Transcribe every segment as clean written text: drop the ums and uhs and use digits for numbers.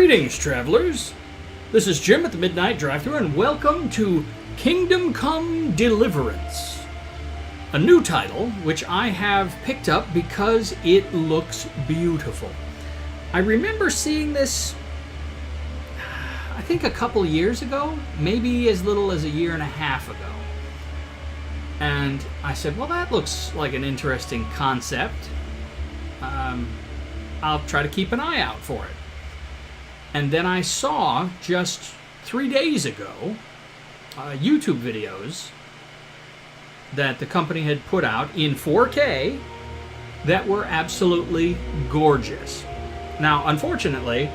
Greetings, travelers. This is Jim at the Mid-Nite Drive-Thru, and welcome to Kingdom Come Deliverance. A new title, which I have picked up because it looks beautiful. I remember seeing this, I think a couple years ago, maybe as little as a year and a half ago. And I said, well, that looks like an interesting concept. I'll try to keep an eye out for it. And then I saw just 3 days ago YouTube videos that the company had put out in 4K that were absolutely gorgeous. Now, unfortunately,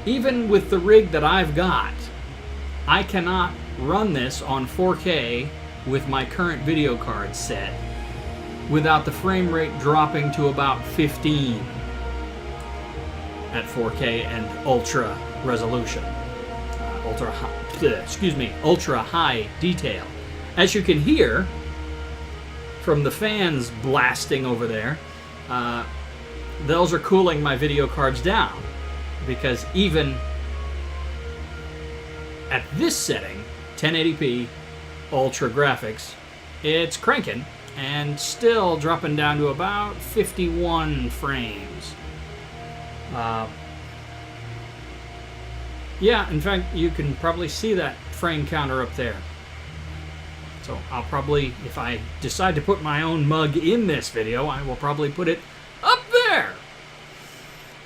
even with the rig that I've got, I cannot run this on 4K with my current video card set without the frame rate dropping to about 15 at 4K and ultra resolution, ultra high detail. As you can hear from the fans blasting over there, those are cooling my video cards down, because even at this setting, 1080p ultra graphics, it's cranking and still dropping down to about 51 frames. Yeah, in fact, you can probably see that frame counter up there. So I'll probably, if I decide to put my own mug in this video, I will probably put it up there.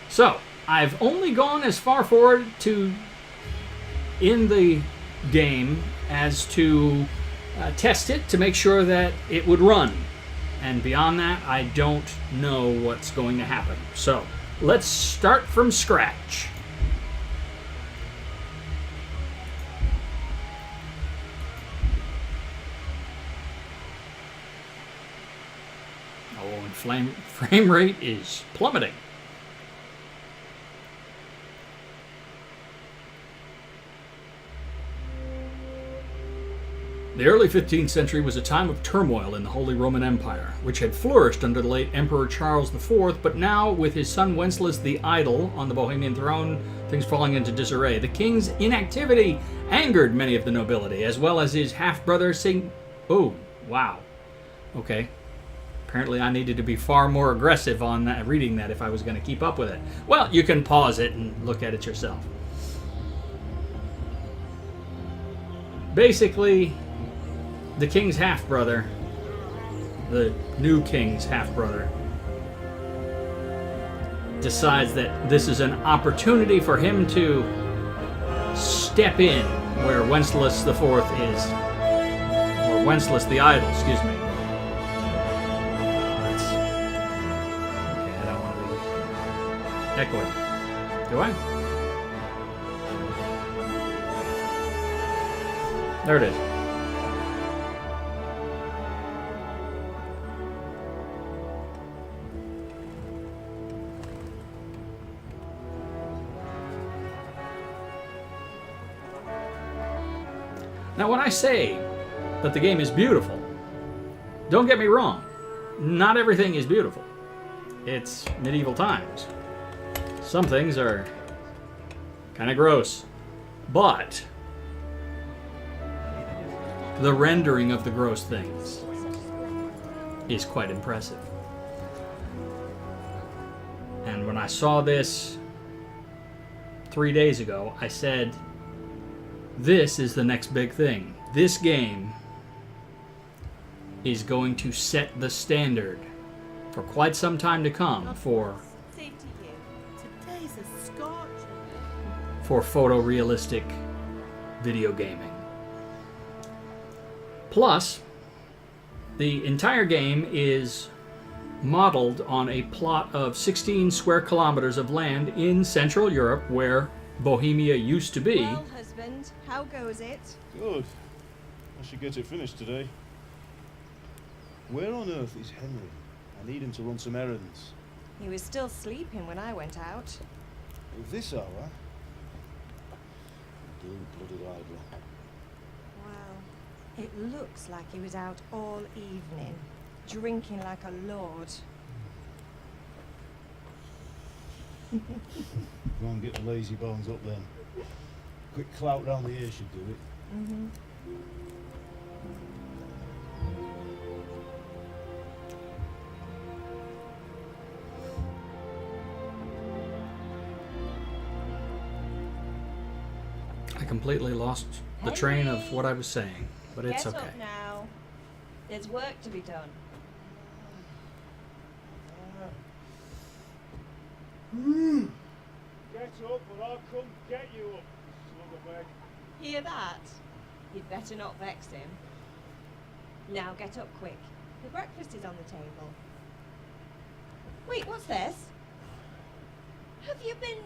So I've only gone as far forward in the game as to test it to make sure that it would run. And beyond that, I don't know what's going to happen. So let's start from scratch. Oh, and frame rate is plummeting. The early 15th century was a time of turmoil in the Holy Roman Empire, which had flourished under the late Emperor Charles IV, but now, with his son Wenceslas the Idle on the Bohemian throne, things falling into disarray. The king's inactivity angered many of the nobility, as well as his half-brother Oh, wow. Okay. Apparently I needed to be far more aggressive on that, reading that if I was going to keep up with it. Well, you can pause it and look at it yourself. Basically, the king's half-brother, the new king's half-brother, decides that this is an opportunity for him to step in where Wenceslas IV is, or Wenceslas the Idle, excuse me. Okay, I don't want to be echoing. Do I? There it is. Now, when I say that the game is beautiful, don't get me wrong. Not everything is beautiful. It's medieval times. Some things are kind of gross. But the rendering of the gross things is quite impressive. And when I saw this 3 days ago, I said, this is the next big thing. This game is going to set the standard for quite some time to come for photorealistic video gaming. Plus, the entire game is modeled on a plot of 16 square kilometers of land in Central Europe, where Bohemia used to be. Well, husband, how goes it? Good. I should get it finished today. Where on earth is Henry? I need him to run some errands. He was still sleeping when I went out. At this hour? Blue-blooded idler. Well, it looks like he was out all evening, drinking like a lord. Go and get the lazy bones up then. Quick clout round the ear should do it. Mm-hmm. I completely lost the train of what I was saying, but it's Get okay. up now. There's work to be done. Get up or I'll come get you up, slugabag. Hear that? You'd better not vex him. Now get up quick. The breakfast is on the table. Wait, what's this? Have you been...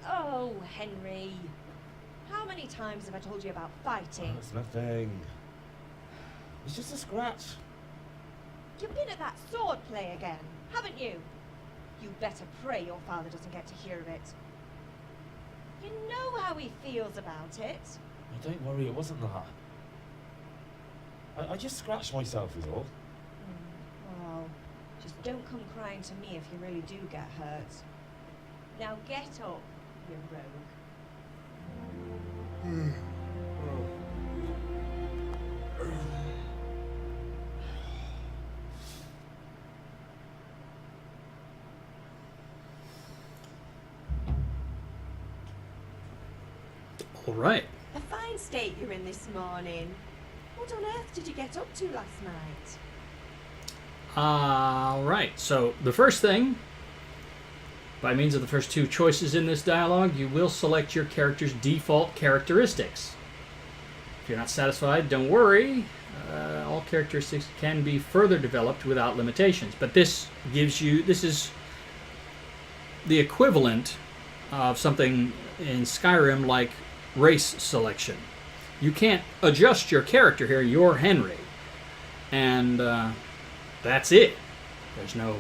Oh, Henry. How many times have I told you about fighting? That's nothing. It's just a scratch. You've been at that sword play again, haven't you? You better pray your father doesn't get to hear of it. You know how he feels about it. Oh, don't worry, it wasn't that. I just scratched myself is all. Well, just don't come crying to me if you really do get hurt. Now get up, you rogue. All right. A fine state you're in this morning. What on earth did you get up to last night? All right. So the first thing, by means of the first two choices in this dialogue, you will select your character's default characteristics. If you're not satisfied, don't worry. All characteristics can be further developed without limitations. But this is the equivalent of something in Skyrim like race selection. You can't adjust your character here. You're Henry. And that's it. There's no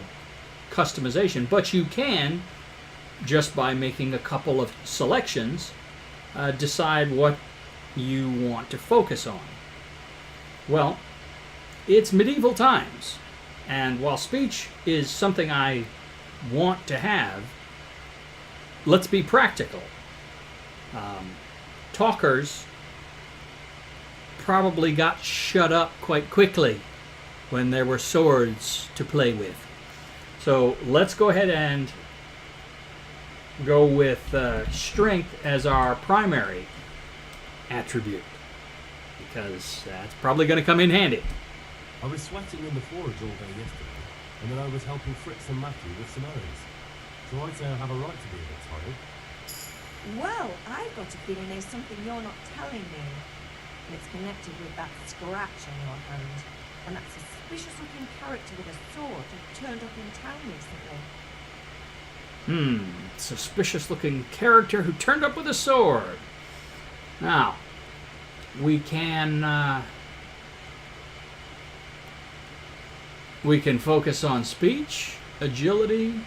customization. But you can, just by making a couple of selections, decide what you want to focus on. Well, it's medieval times. And while speech is something I want to have, let's be practical. Talkers probably got shut up quite quickly when there were swords to play with. So let's go ahead and go with strength as our primary attribute, because that's probably going to come in handy. I was sweating in the forge all day yesterday, and then I was helping Fritz and Matthew with some errands. So I'd say I have a right to be a bit tired. Well, I've got a feeling there's something you're not telling me. And it's connected with that scratch on your hand. And that suspicious-looking character with a sword who turned up in town recently. Suspicious-looking character who turned up with a sword. Now, we can focus on speech, agility,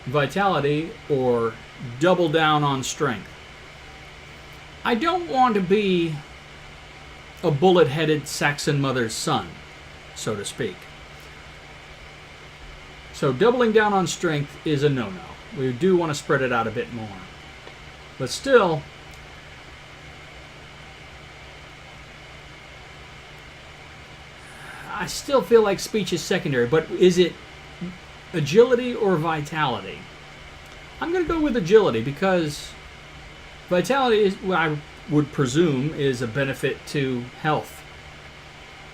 vitality, or double down on strength. I don't want to be a bullet-headed Saxon mother's son, so to speak. So doubling down on strength is a no-no. We do want to spread it out a bit more. But still, I still feel like speech is secondary, but is it agility or vitality? I'm going to go with agility because vitality is, well, I would presume, is a benefit to health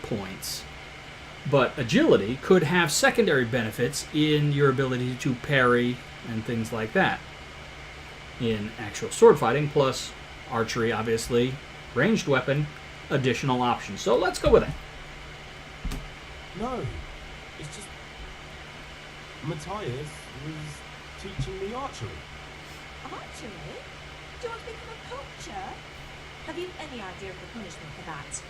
points. But agility could have secondary benefits in your ability to parry and things like that in actual sword fighting, plus archery, obviously, ranged weapon, additional options. So let's go with it. No, it's just Matthias was teaching me archery. Archery? Do you want to become a poacher? Have you any idea of the punishment for that?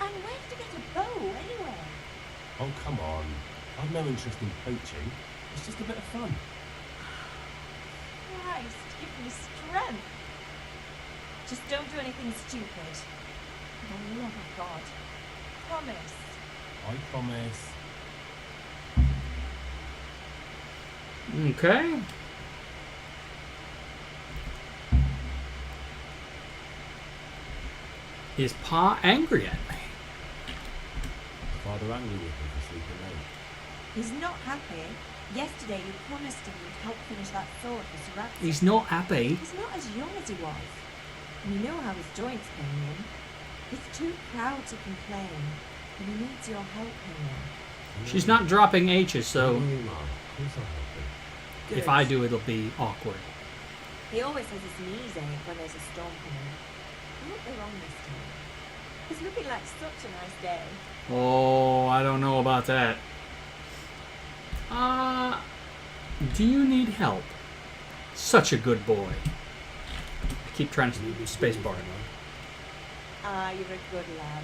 And where did you get a bow, anyway? Oh, come on. I've no interest in poaching. It's just a bit of fun. Christ, give me strength. Just don't do anything stupid. For the love of God. Promise. I promise. Okay. Is Pa angry at me? Father angry with me for sleeping late. He's not happy. Yesterday you promised him you'd help finish that sword for Sir Ratcliffe. He's not happy. He's not as young as he was. And you know how his joints pain him. He's too proud to complain. And he needs your help, Henry. She's not dropping H's, so No, Mum. Of course I'll help him. Good. if I do, it'll be awkward. He always has his knees ache when there's a storm coming. What were wrong this time? It's looking like such a nice day. Oh, I don't know about that. Do you need help? Such a good boy. I keep trying to spacebar. Ah, you're a good lad.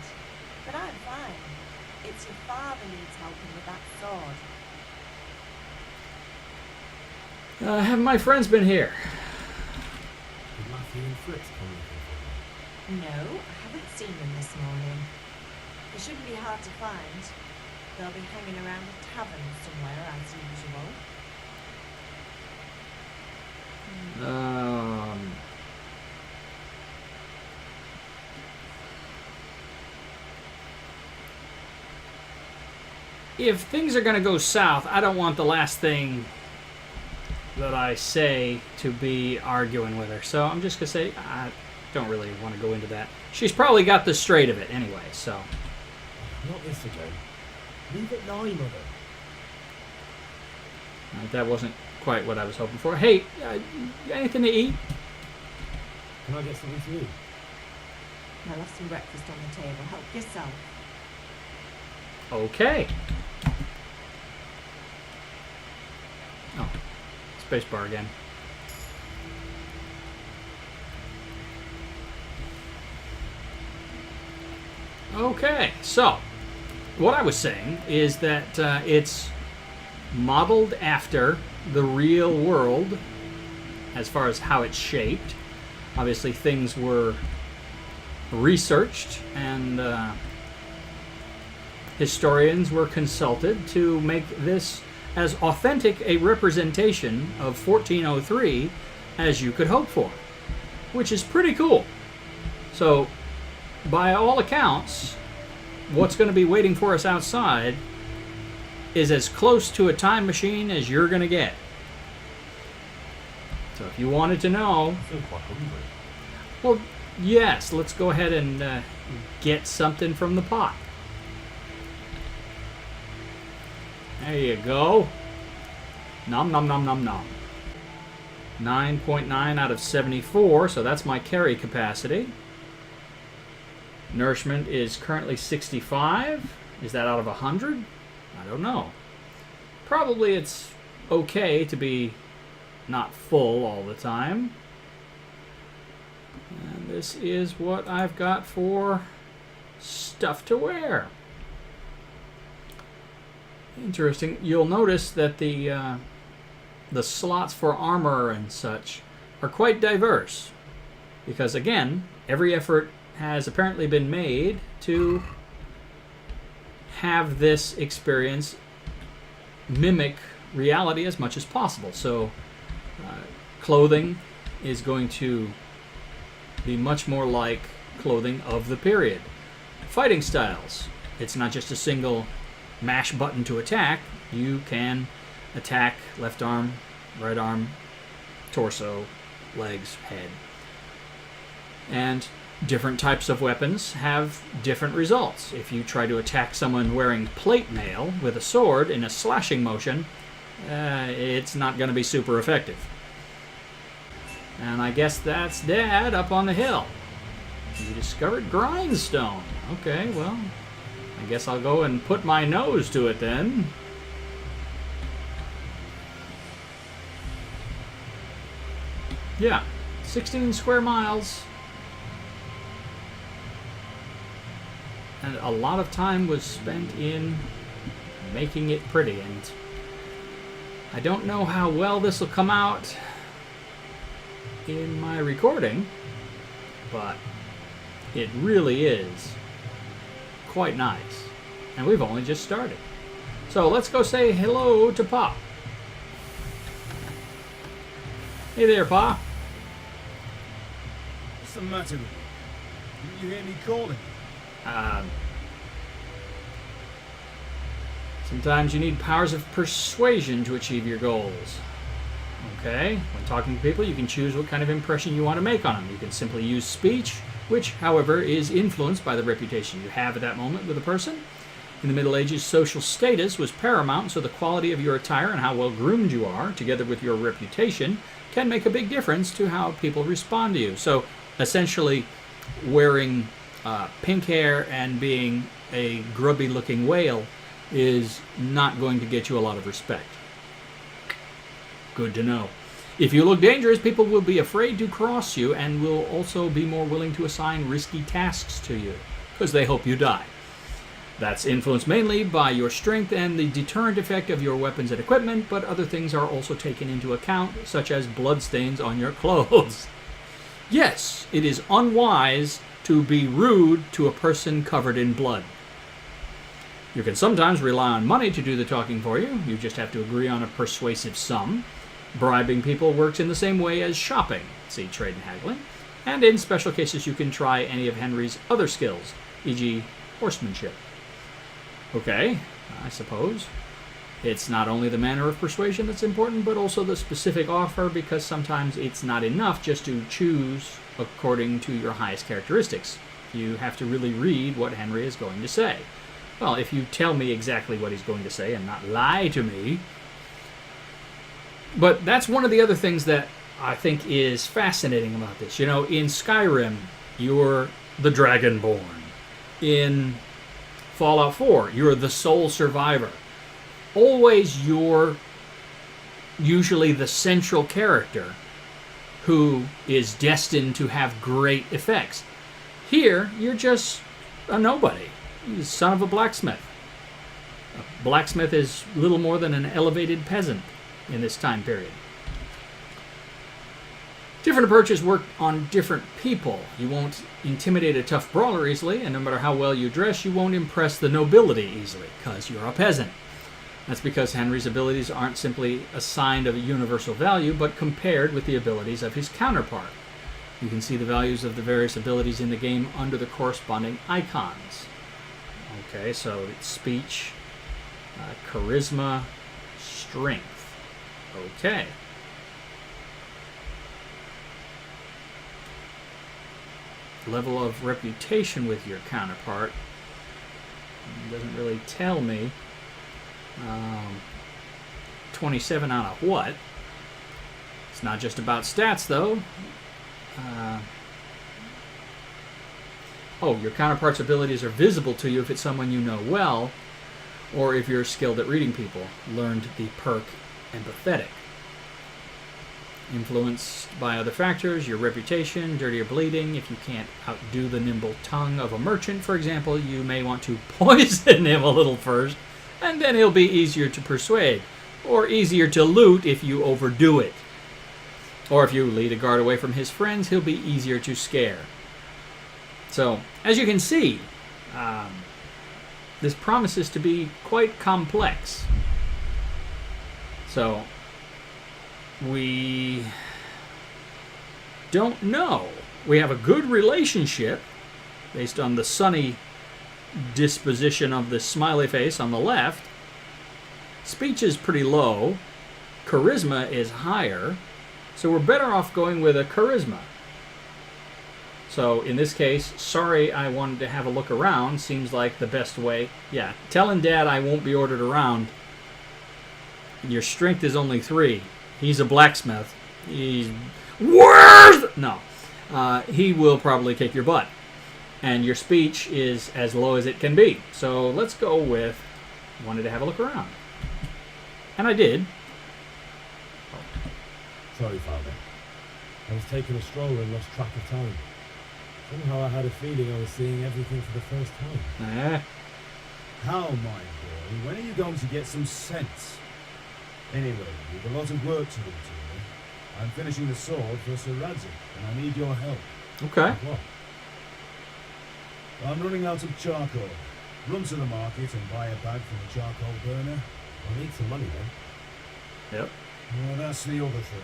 But I'm fine. It's your father needs helping with that sword. Have my friends been here? Did Matthew and Fritz come looking for me? No, I haven't seen them this morning. They shouldn't be hard to find. They'll be hanging around a tavern somewhere as usual. If things are going to go south, I don't want the last thing that I say to be arguing with her. So I'm just going to say, I don't really want to go into that. She's probably got the straight of it anyway, so. Not this again. Leave it lie, Mother. That wasn't quite what I was hoping for. Hey, anything to eat? Can I get something to eat? I'll have some breakfast on the table. Help yourself. Okay. Oh, spacebar again. Okay, so what I was saying is that it's modeled after the real world as far as how it's shaped. Obviously, things were researched and historians were consulted to make this as authentic a representation of 1403 as you could hope for, which is pretty cool. So, by all accounts, what's going to be waiting for us outside is as close to a time machine as you're going to get. So if you wanted to know... I feel quite hungry. Well, yes, let's go ahead and get something from the pot. There you go. Nom nom nom nom nom. 9.9 out of 74, so that's my carry capacity. Nourishment is currently 65. Is that out of 100? I don't know. Probably it's okay to be not full all the time. And this is what I've got for stuff to wear. Interesting. You'll notice that the slots for armor and such are quite diverse. Because again, every effort has apparently been made to have this experience mimic reality as much as possible. So clothing is going to be much more like clothing of the period. Fighting styles. It's not just a single mash button to attack. You can attack left arm, right arm, torso, legs, head. And different types of weapons have different results. If you try to attack someone wearing plate mail with a sword in a slashing motion, it's not going to be super effective. And I guess that's Dad up on the hill. You discovered grindstone. Okay, well, I guess I'll go and put my nose to it then. Yeah, 16 square miles. And a lot of time was spent in making it pretty. And I don't know how well this will come out in my recording, but it really is quite nice. And we've only just started. So let's go say hello to Pa. Hey there, Pa. What's the matter with you? Didn't you hear me calling? Sometimes you need powers of persuasion to achieve your goals. Okay? When talking to people, you can choose what kind of impression you want to make on them. You can simply use speech, which, however, is influenced by the reputation you have at that moment with a person. In the Middle Ages, social status was paramount, so the quality of your attire and how well groomed you are, together with your reputation, can make a big difference to how people respond to you. So, essentially, wearing pink hair and being a grubby-looking whale is not going to get you a lot of respect. Good to know. If you look dangerous, people will be afraid to cross you and will also be more willing to assign risky tasks to you, because they hope you die. That's influenced mainly by your strength and the deterrent effect of your weapons and equipment, but other things are also taken into account, such as bloodstains on your clothes. Yes, it is unwise to be rude to a person covered in blood. You can sometimes rely on money to do the talking for you. You just have to agree on a persuasive sum. Bribing people works in the same way as shopping, see trade and haggling. And in special cases, you can try any of Henry's other skills, e.g. horsemanship. Okay, I suppose. It's not only the manner of persuasion that's important, but also the specific offer, because sometimes it's not enough just to choose according to your highest characteristics. You have to really read what Henry is going to say. Well, if you tell me exactly what he's going to say and not lie to me. But that's one of the other things that I think is fascinating about this. You know, in Skyrim, you're the Dragonborn. In Fallout 4, you're the sole survivor. Always you're usually the central character who is destined to have great effects. Here, you're just a nobody. You're the son of a blacksmith. A blacksmith is little more than an elevated peasant in this time period. Different approaches work on different people. You won't intimidate a tough brawler easily, and no matter how well you dress, you won't impress the nobility easily, because you're a peasant. That's because Henry's abilities aren't simply assigned a universal value, but compared with the abilities of his counterpart. You can see the values of the various abilities in the game under the corresponding icons. Okay, so it's speech, charisma, strength. Okay. Level of reputation with your counterpart doesn't really tell me. 27 out of what? It's not just about stats, though. Your counterpart's abilities are visible to you if it's someone you know well, or if you're skilled at reading people. Learned the perk empathetic. Influenced by other factors, your reputation, dirty or bleeding. If you can't outdo the nimble tongue of a merchant, for example, you may want to poison him a little first, and then he'll be easier to persuade, or easier to loot if you overdo it. Or if you lead a guard away from his friends, he'll be easier to scare. So, as you can see, this promises to be quite complex. So, we don't know. We have a good relationship based on the sunny disposition of the smiley face on the left. Speech is pretty low. Charisma is higher. So we're better off going with a charisma. So in this case, sorry I wanted to have a look around seems like the best way. Yeah, telling Dad I won't be ordered around. Your strength is only 3. He's a blacksmith. He's worth. No, he will probably kick your butt, and your speech is as low as it can be. So let's go with wanted to have a look around, and I did. Sorry, Father. I was taking a stroll and lost track of time. Somehow I had a feeling I was seeing everything for the first time. How, my boy? When are you going to get some sense? Anyway, we've a lot of work to do today. I'm finishing the sword for Sir Radzig, and I need your help. Okay. What? I'm running out of charcoal. Run to the market and buy a bag from the charcoal burner. I need some money then. Yep. Well, that's the other thing.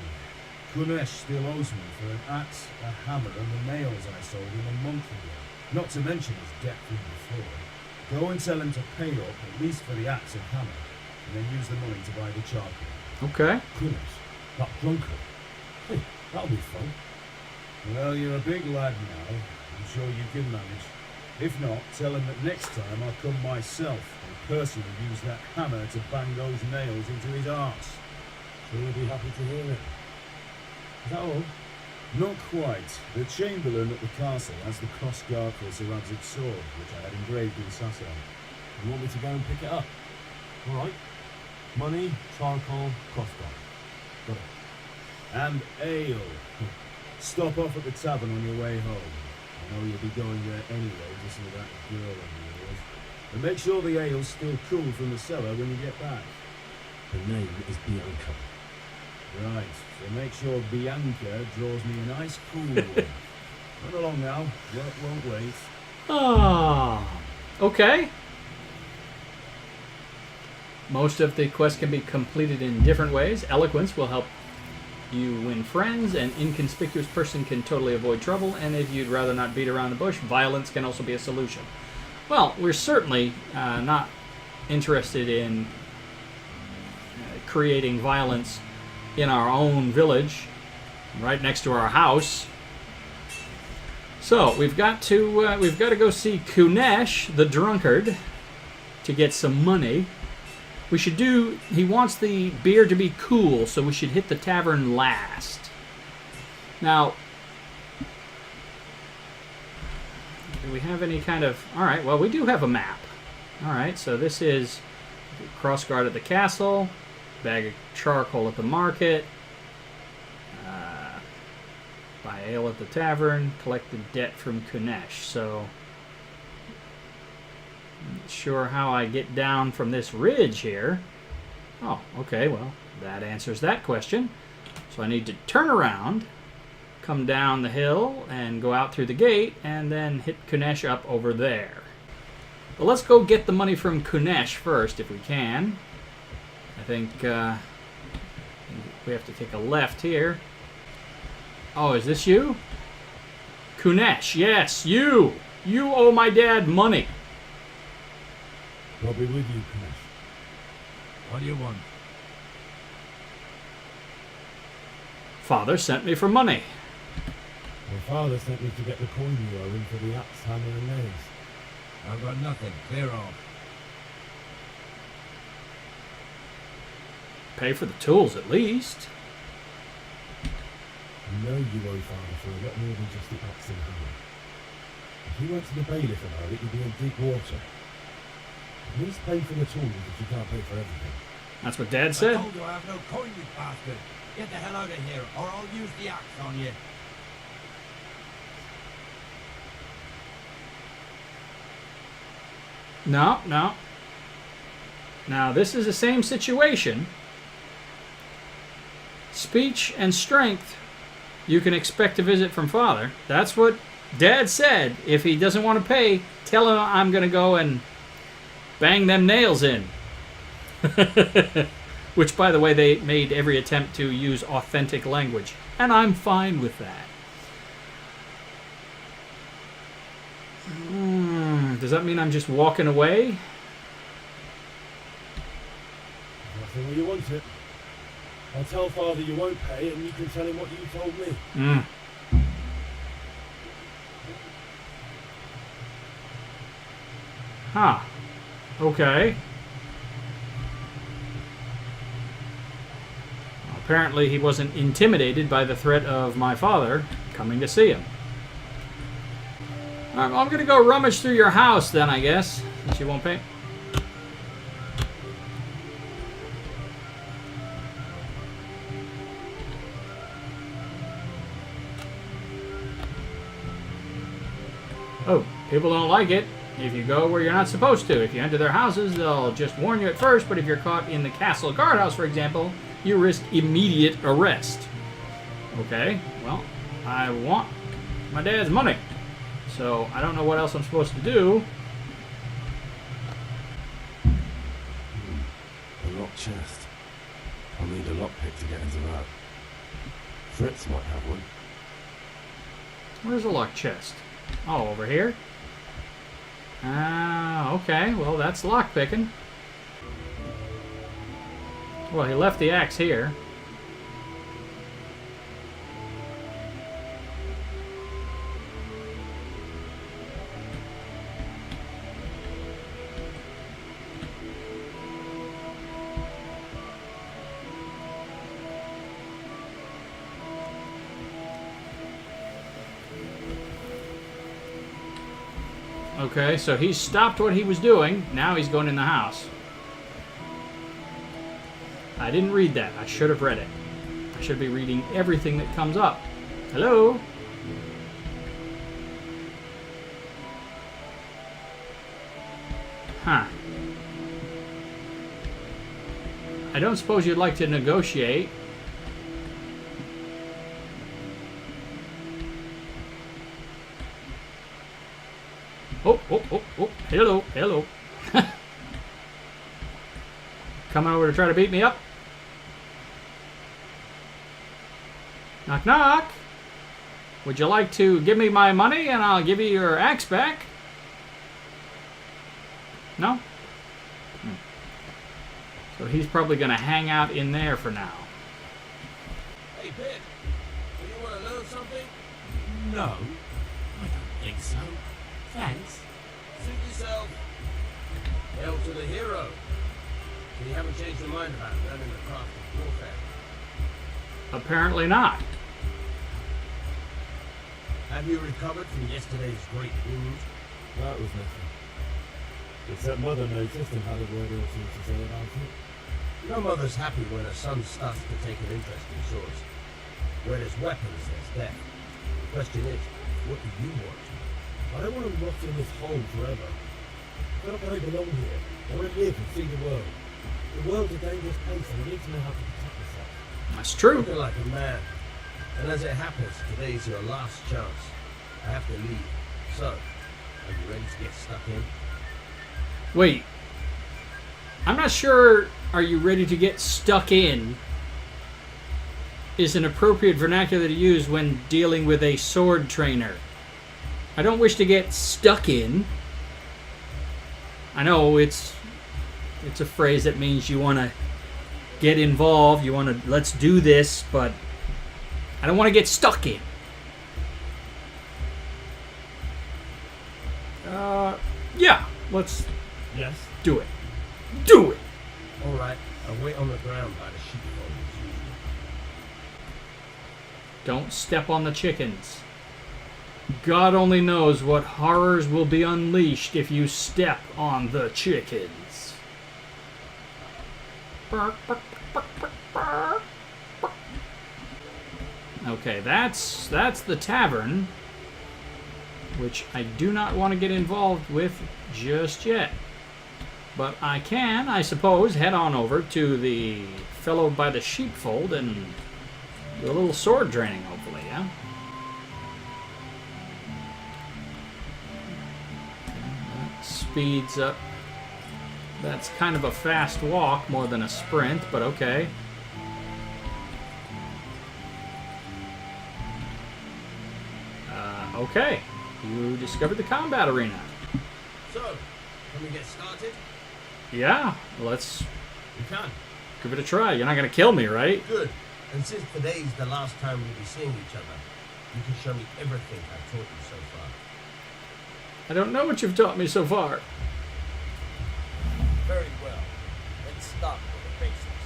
Kunesh still owes me for an axe, a hammer, and the nails I sold him a month ago. Not to mention his debt from before. Go and tell him to pay up, at least for the axe and hammer, and then use the money to buy the charcoal. Okay. Goodness, that drunkard. Hey, that'll be fun. Well, you're a big lad now. I'm sure you can manage. If not, tell him that next time I'll come myself and personally use that hammer to bang those nails into his arse. Sure you'll be happy to hear it. Is that all? Not quite. The Chamberlain at the castle has the crossguard for Sir Radzig's sword, which I had engraved in Sasson. You want me to go and pick it up? All right. Money, charcoal, crossguard. Got it. And ale. Stop off at the tavern on your way home. I know you'll be going there anyway to see that girl of yours. And make sure the ale's still cool from the cellar when you get back. The name is Bianca. Right, so make sure Bianca draws me a nice cool one. Run along now, work won't wait. Ah, okay. Most of the quests can be completed in different ways. Eloquence will help you win friends. An inconspicuous person can totally avoid trouble. And if you'd rather not beat around the bush, violence can also be a solution. Well, we're certainly not interested in creating violence in our own village, right next to our house. So we've got to go see Kunesh, the drunkard, to get some money. We should do. He wants the beer to be cool, so we should hit the tavern last. Now, do we have any kind of? All right. Well, we do have a map. All right. So this is crossguard at the castle. Bag of charcoal at the market, buy ale at the tavern, collect the debt from Kunesh. So, I'm not sure how I get down from this ridge here. Oh, okay, well, that answers that question. So I need to turn around, come down the hill, and go out through the gate, and then hit Kunesh up over there. Well, let's go get the money from Kunesh first, if we can. I think we have to take a left here. Oh, is this you? Kunesh, yes, you! You owe my dad money. I'll be with you, Kunesh. What do you want? Father sent me for money. My father sent me to get the coin you owe him for the axe, hammer and nails. I've got nothing. Clear off. Pay for the tools, at least. You know you owe father for a lot more than just the axe and hammer. If you went to the bailiff about it, you'd be in deep water. At least pay for the tools if you can't pay for everything. That's what Dad I said. told you I have no coin, you bastard. Get the hell out of here, or I'll use the axe on you. No, no. Now, this is the same situation. Speech and strength you can expect a visit from Father. That's what Dad said. If he doesn't want to pay, tell him I'm going to go and bang them nails in. Which, by the way, they made every attempt to use authentic language. And I'm fine with that. Does that mean I'm just walking away? Nothing where you want it. I'll tell father you won't pay and you can tell him what you told me. Huh. Okay. Apparently he wasn't intimidated by the threat of my father coming to see him. I'm going to go rummage through your house then, I guess, since you won't pay. Oh, people don't like it if you go where you're not supposed to. If you enter their houses, they'll just warn you at first, but if you're caught in the castle guardhouse, for example, you risk immediate arrest. Okay, well, I want my dad's money, so I don't know what else I'm supposed to do. A locked chest. I'll need a lockpick to get into that. Fritz might have one. Where's the luck chest? Oh, over here? Ah, okay. Well, that's lock picking. Well, he left the axe here. Okay, so he stopped what he was doing. Now he's going in the house. I didn't read that. I should have read it. I should be reading everything that comes up. Hello? Huh. I don't suppose you'd like to negotiate. Oh, hello, hello. Coming over to try to beat me up? Knock, knock. Would you like to give me my money and I'll give you your axe back? No? So he's probably going to hang out in there for now. Hey, Ben, do you want to learn something? No, I don't think so. Thanks. Suit yourself. Hail to the hero. So you haven't changed your mind about learning the craft of warfare? Apparently not. Have you recovered from yesterday's great wound? That was nothing. Except Mother noticed and had a word or two to say about it. No mother's happy when her son starts to take an interest in swords. Where there's weapons, there's death. The question is, what do you want? I don't want to rot in this hole forever. I feel like I don't belong here. I want to live and see the world. The world's a dangerous place and I need to know how to protect myself. That's true. Looking like a man. And as it happens, today's your last chance. I have to leave. So, are you ready to get stuck in? Wait. I'm not sure "are you ready to get stuck in" is an appropriate vernacular to use when dealing with a sword trainer. I don't wish to get stuck in. I know it's a phrase that means you want to get involved, you want to let's do this, but I don't want to get stuck in. Yeah, let's Yes? do it. Do it! Alright, I'll wait on the ground by the sheepfold as usual. Don't step on the chickens. God only knows what horrors will be unleashed if you step on the chickens. Okay, that's the tavern, which I do not want to get involved with just yet. But I can, I suppose, head on over to the fellow by the sheepfold and do a little sword training, hopefully, yeah? That speeds up. That's kind of a fast walk more than a sprint, but okay. Okay, you discovered the combat arena. So, can we get started? Yeah, let's We can. give it a try. You're not going to kill me, right? Good. And since today's the last time we'll be seeing each other, you can show me everything I've taught you so far. I don't know what you've taught me so far. Very well. Let's start with the basics.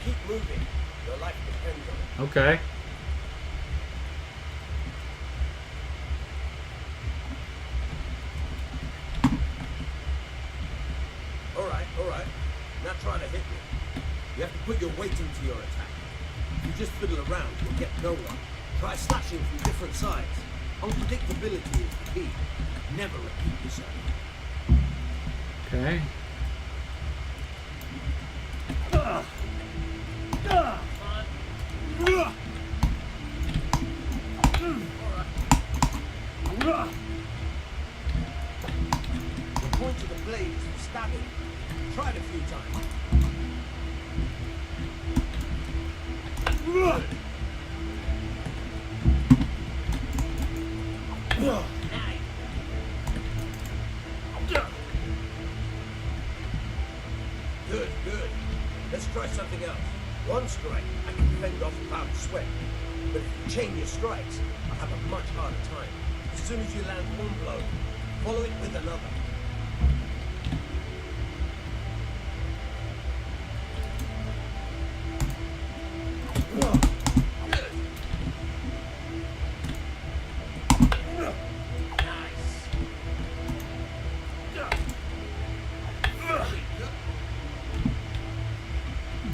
Keep moving. Your life depends on it. Okay. Alright. Now try to hit me. You have to put your weight into your attack. If you just fiddle around, you'll get nowhere. Try slashing from different sides. Unpredictability is the key. Never repeat yourself. Okay. The point of the blade is for stabbing. Try it a few times. Good, good. Let's try something else. One strike, I can fend off a cloud of sweat. But if you chain your strikes, I'll have a much harder time. As soon as you land one blow, follow it with another.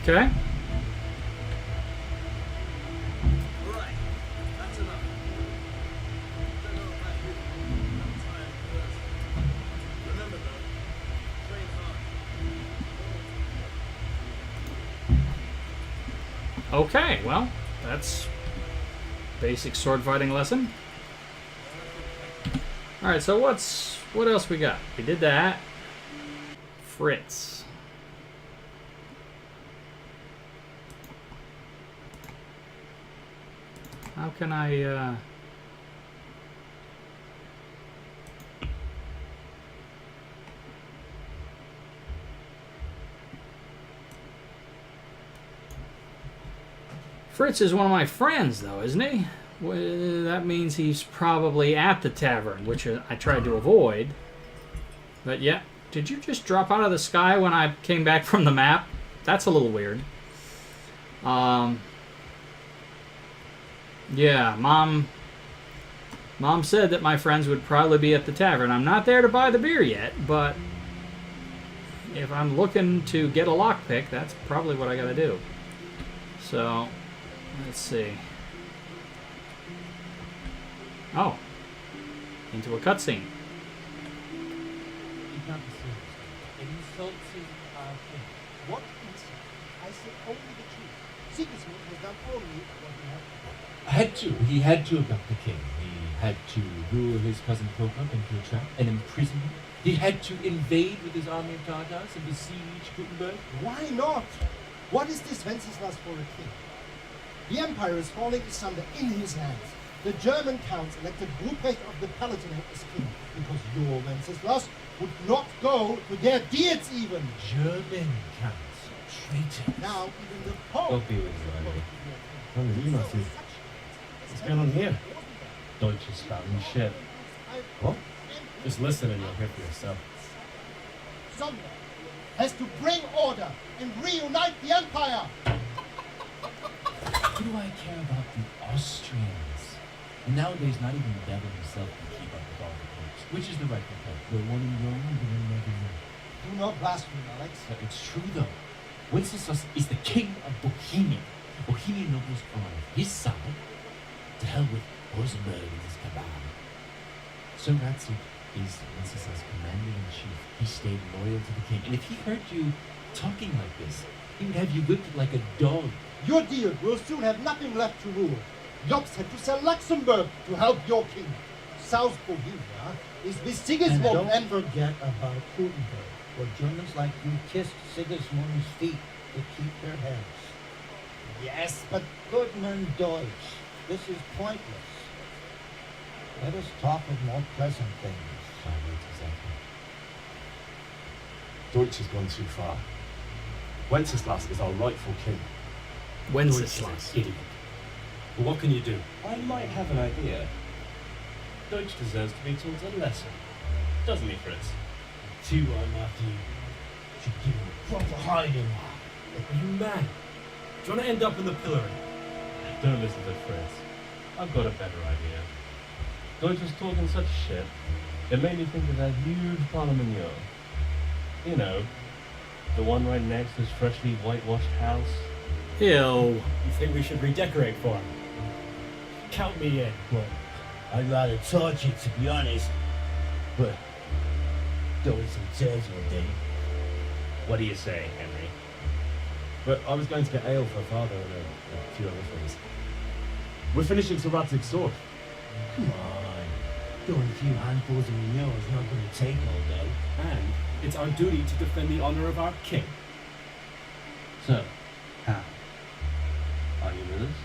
Okay. Right. That's enough. Don't know about you. I'm tired first. Remember though, train hard. Okay, well, that's basic sword fighting lesson. Alright, so what else we got? We did that. Fritz. How can I, Fritz is one of my friends, though, isn't he? Well, that means he's probably at the tavern, which I tried to avoid. But yeah, did you just drop out of the sky when I came back from the map? That's a little weird. Yeah, Mom said that my friends would probably be at the tavern. I'm not there to buy the beer yet, but if I'm looking to get a lockpick, that's probably what I gotta do. So, let's see. Oh, into a cutscene. What insult? I say only the truth. Sigismund has done only what he had to do. He had to abduct the king. He had to lure his cousin Pilgrim into a trap and imprison him. He had to invade with his army of Tartars and besiege Gutenberg. Why not? What is this Wenceslas for a king? The empire is falling asunder in his hands. The German counts elected Ruprecht of the Palatinate as king because your Wenceslas would not go to their deeds even. German counts, traitor. Now even the Pope. Don't be with me. You must be. What's going on here? Deutsche spouting shit. What? Just listen and you'll hear for yourself. Someone has to bring order and reunite the empire. What do I care about the Austrians? And nowadays, not even the devil himself can keep up with all the popes. Which is the rightful pope? The one in Rome or the one in Bohemia? Do not blaspheme, Alex. But it's true though. Wenceslas is the king of Bohemia. Bohemian nobles are on his side. To hell with Rosenberg and his cabal. Sir Ratzik is Wenceslas' commander-in-chief. He stayed loyal to the king. And if he heard you talking like this, he would have you whipped like a dog. Your deal will soon have nothing left to rule. Jobs had to sell Luxembourg to help your king. South Bohemia is with Sigismund And don't forget about Gutenberg, where Germans like you kissed Sigismund's feet to keep their heads. Yes, but Goodman Deutsch, this is pointless. Let us talk of more pleasant things. Deutsch has gone too far. Wenceslas is our rightful king. Wenceslas. Idiot. But what can you do? I might have an idea. Deutsch deserves to be taught a lesson. Doesn't he, Fritz? Two I'm after you. Should give him a proper hiding. Are you mad? Do you want to end up in the pillory? Don't listen to Fritz. I've got a better idea. Deutsch was talking such shit, it made me think of that huge Parlement. You know, the one right next to his freshly whitewashed house. Ew. You think we should redecorate for him? Count me in. Well, I'd rather torch it, to be honest. But doing some chairs all day. What do you say, Henry? But I was going to get ale for father and a few other things. We're finishing Sir Ratzig's sword. Come on. Doing a few handfuls of manure is not going to take all day. And it's our duty to defend the honor of our king. So, how? Are you with us?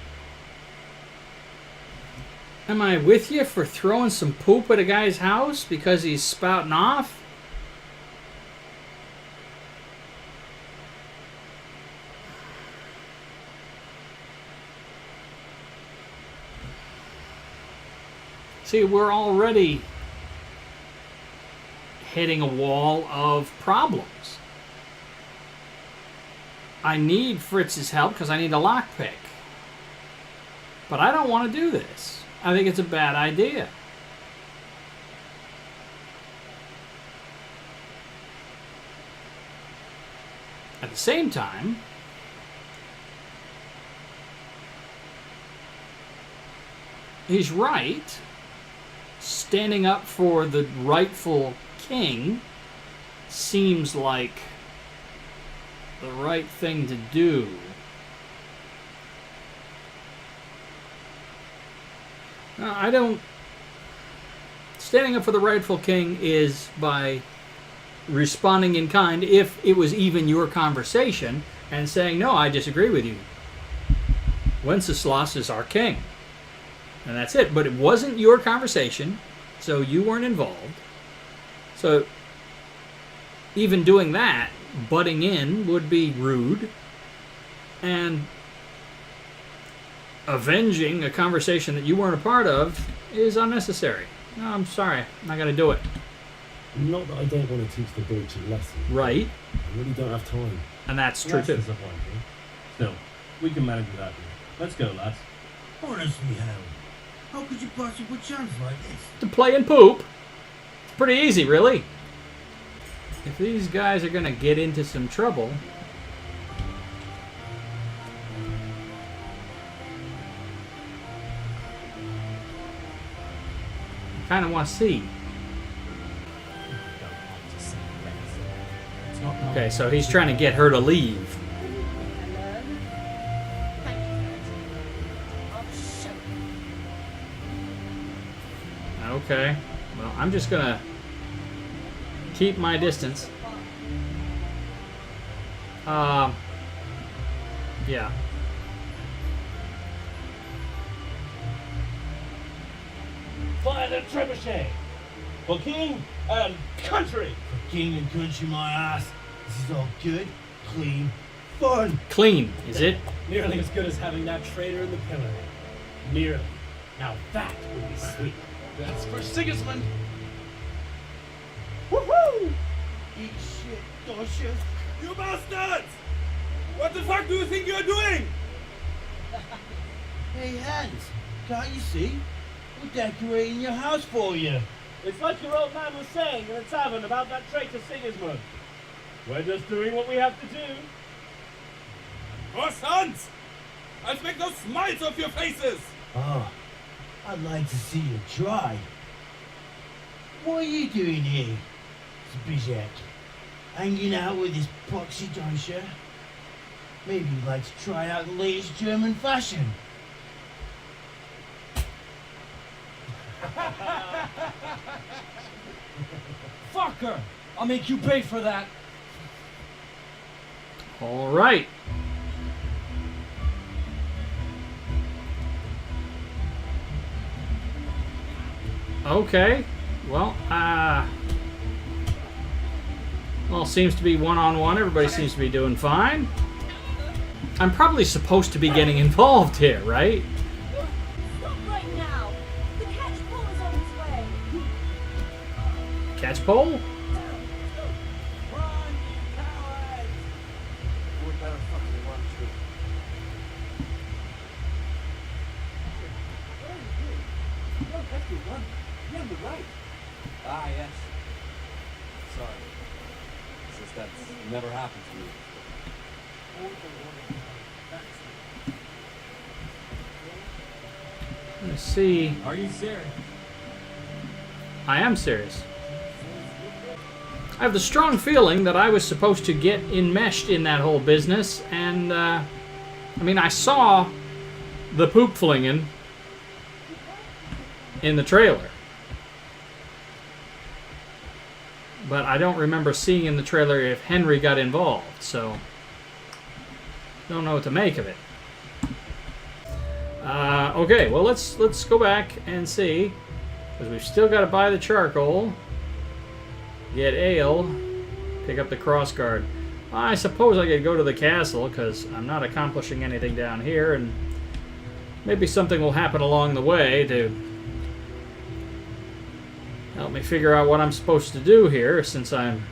Am I with you for throwing some poop at a guy's house because he's spouting off? See, we're already hitting a wall of problems. I need Fritz's help because I need a lockpick. But I don't want to do this. I think it's a bad idea. At the same time, he's right. Standing up for the rightful king seems like the right thing to do. Now, I don't... Standing up for the rightful king is by responding in kind if it was even your conversation and saying, no, I disagree with you. Wenceslas is our king. And that's it. But it wasn't your conversation, so you weren't involved. So even doing that, butting in, would be rude. And avenging a conversation that you weren't a part of is unnecessary. No, I'm sorry. I'm not going to do it. Not that I don't want to teach the Deutsch a lesson. Right. I really don't have time. And that's Well, true that's too. disappointing. Still, we can manage without you. Let's go, lads. Honestly, how could you possibly chance like this? To play and poop. It's pretty easy, really. If these guys are going to get into some trouble... I kind of want to see. Okay, so he's trying to get her to leave. Hello? Thank you, I'll show you. Okay. Well, I'm just going to keep my distance. Yeah. Fire the trebuchet! For king and country! For king and country, my ass. This is all good, clean, fun. Clean, is it? Nearly as good as having that traitor in the pillory. Nearly. Now that would be sweet. That's for Sigismund. Woohoo! Eat shit, Dosha. You bastards! What the fuck do you think you're doing? Hey, Hans, can't you see? We're decorating your house for you. It's like your old man was saying in the tavern about that traitor Sigismund. We're just doing what we have to do. Croissants! I'll make those smiles off your faces! Oh, I'd like to see you try. What are you doing here, Zbizek? Hanging out with this poxy Dosha? Maybe you'd like to try out the latest German fashion. Fucker! I'll make you pay for that! All right. Okay. Well, well, seems to be one-on-one. Everybody seems to be doing fine. I'm probably supposed to be getting involved here, right? Stop right now! The catch pole is on its way! Catch pole? Run, you cowards! We better fucking run too. No, that's the one. You're on the right. Ah, yes. Sorry. It's just that's never happened to me. Let's see. Are you serious? I am serious. I have the strong feeling that I was supposed to get enmeshed in that whole business, and, I mean, I saw the poop flinging in the trailer. But I don't remember seeing in the trailer if Henry got involved, so don't know what to make of it. Okay, well let's go back and see, because we've still got to buy the charcoal, get ale, pick up the crossguard. I suppose I could go to the castle because I'm not accomplishing anything down here, and maybe something will happen along the way to Help me figure out what I'm supposed to do here, since I'm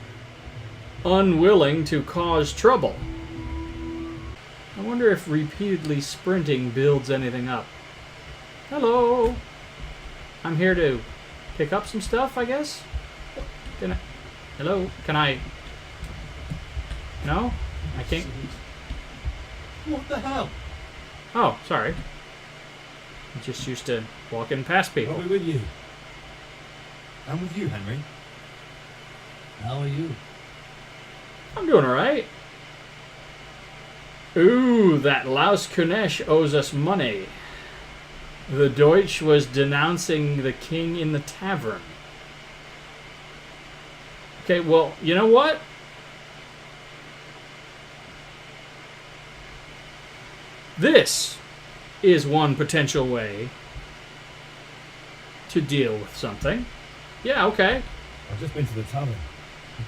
unwilling to cause trouble. I wonder if repeatedly sprinting builds anything up. Hello! I'm here to pick up some stuff, I guess? Can I... Hello? Can I... No? I can't... What the hell? Oh, sorry. I'm just used to walking past people. I'll be with you. I'm with you, Henry. How are you? I'm doing alright. Ooh, that Laus Kunesh owes us money. The Deutsch was denouncing the king in the tavern. Okay, well, you know what? This is one potential way to deal with something. Yeah, okay. I've just been to the tavern.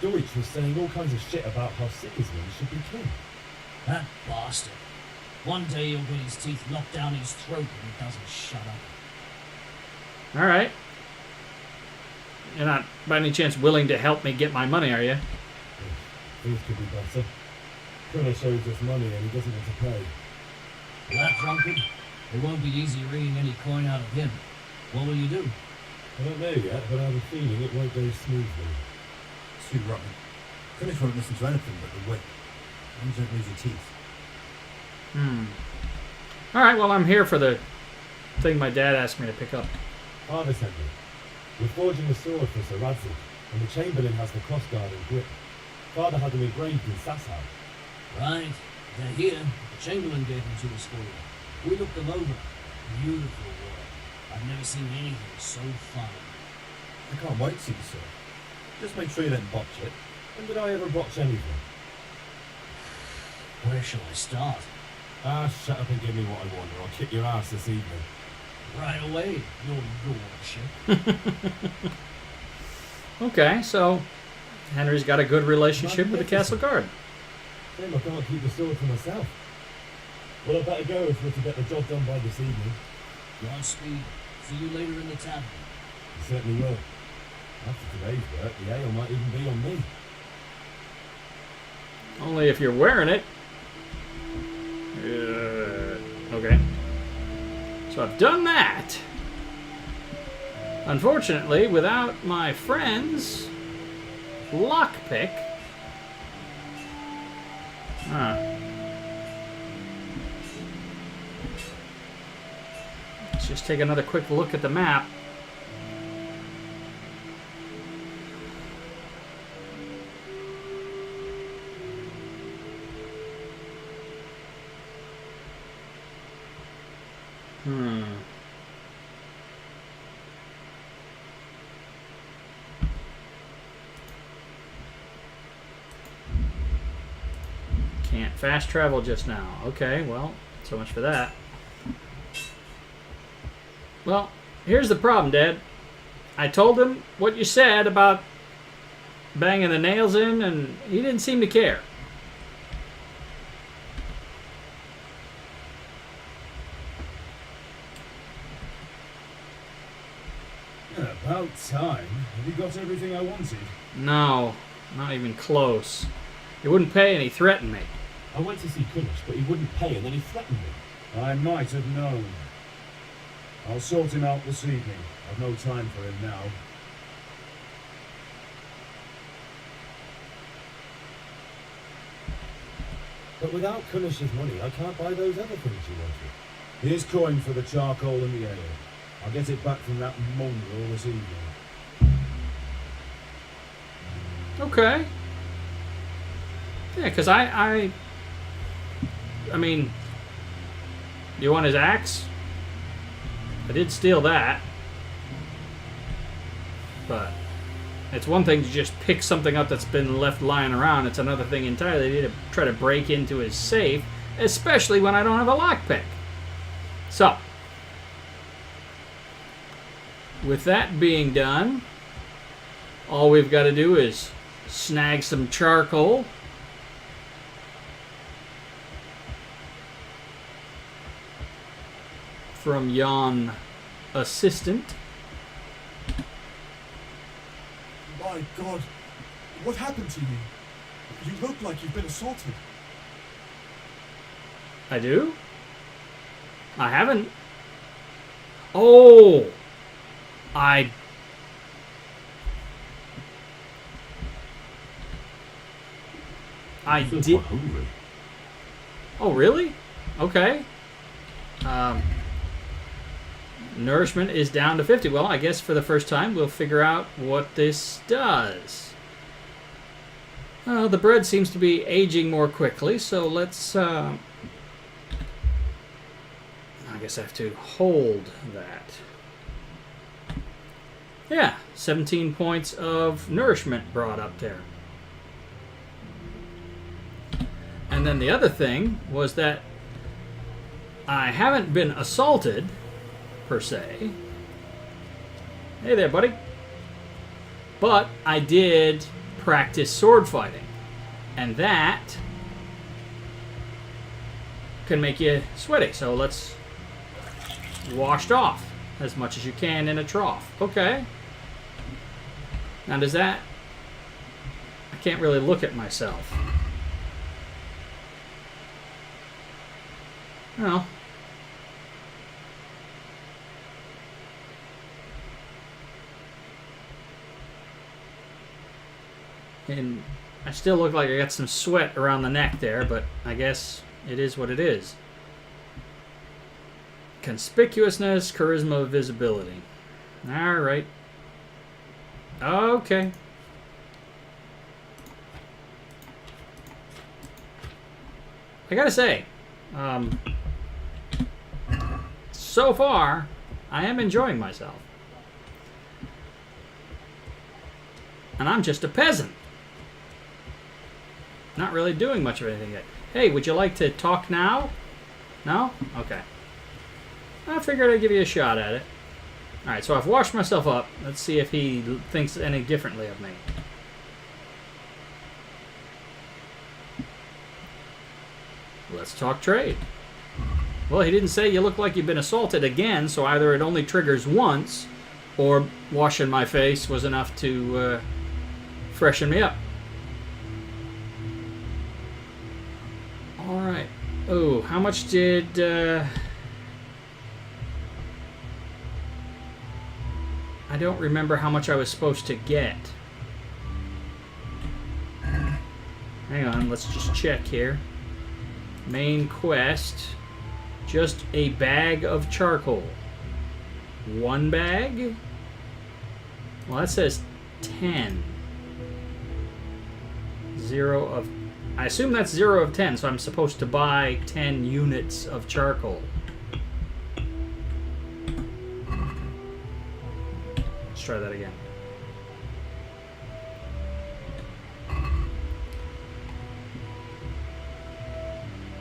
The Deutsch was saying all kinds of shit about how Sigismund should be king. That bastard. One day he'll get his teeth knocked down his throat and he doesn't shut up. Alright. You're not, by any chance, willing to help me get my money, are you? Things could be better. Kunesh owes us money and he doesn't want to pay. That drunkard? It won't be easy wringing any coin out of him. What will you do? I don't know yet, but I have a feeling it won't go smoothly. Too rotten. Kunesh won't listen to anything but the whip. You don't lose your teeth. Alright, well, I'm here for the thing my dad asked me to pick up. Father sent me. We're forging a sword for Sir Radzik, and the Chamberlain has the crossguard and grip. Father had them engraved in Sasau. Right. They're here. The Chamberlain gave them to us for you. We looked them over. Beautiful work. I've never seen anything so fine. I can't wait to see the sword. Just make sure you don't botch it. When did I ever botch anything? Where shall I start? Shut up and give me what I want, or I'll kick your ass this evening. Right away, your lordship. Okay, so Henry's got a good relationship with the castle guard. Shame I can't keep the sword for myself. Well, I better go if we're to get the job done by this evening. Godspeed. See you later in the tavern. You certainly will. After today's work, the ale might even be on me. Only if you're wearing it. Okay. So I've done that. Unfortunately, without my friend's lockpick. Let's just take another quick look at the map. Can't fast travel just now. Okay, well, so much for that. Well, here's the problem, Dad. I told him what you said about banging the nails in, and he didn't seem to care. About time. Have you got everything I wanted? No, not even close. He wouldn't pay and he threatened me. I went to see Kunesh, but he wouldn't pay and then he threatened me. I might have known. I'll sort him out this evening. I've no time for him now. But without Kunesh's money, I can't buy those other things you wanted. Here's coin for the charcoal and the ale. I'll get it back from that mongrel this evening. Okay. Yeah, because I mean, do you want his axe? I did steal that. But it's one thing to just pick something up that's been left lying around. It's another thing entirely to try to break into his safe, especially when I don't have a lockpick. So, with that being done, all we've got to do is snag some charcoal. From yon assistant. God. What happened to you? You look like you've been assaulted. I do? I haven't. Oh! I feel did. quite hungry. Oh, really? Okay. Nourishment is down to 50. Well, I guess for the first time we'll figure out what this does. The bread seems to be aging more quickly, so let's... I guess I have to hold that. Yeah, 17 points of nourishment brought up there. And then the other thing was that I haven't been assaulted, per se. Hey there, buddy. But I did practice sword fighting. And that can make you sweaty. So let's washed off as much as you can in a trough. Okay. Now does that... I can't really look at myself. Well... And I still look like I got some sweat around the neck there, but I guess it is what it is. Conspicuousness, charisma, visibility. Alright. Okay. I gotta say, so far, I am enjoying myself. And I'm just a peasant. Not really doing much of anything yet. Hey, would you like to talk now? No? Okay. I figured I'd give you a shot at it. Alright, so I've washed myself up. Let's see if he thinks any differently of me. Let's talk trade. Well, he didn't say you look like you've been assaulted again, so either it only triggers once, or washing my face was enough to freshen me up. Alright. Oh, how much did... I don't remember how much I was supposed to get. Hang on, let's just check here. Main quest. Just a bag of charcoal. One bag? Well, that says 10. 0 of... I assume that's 0 of 10, so I'm supposed to buy 10 units of charcoal. Let's try that again.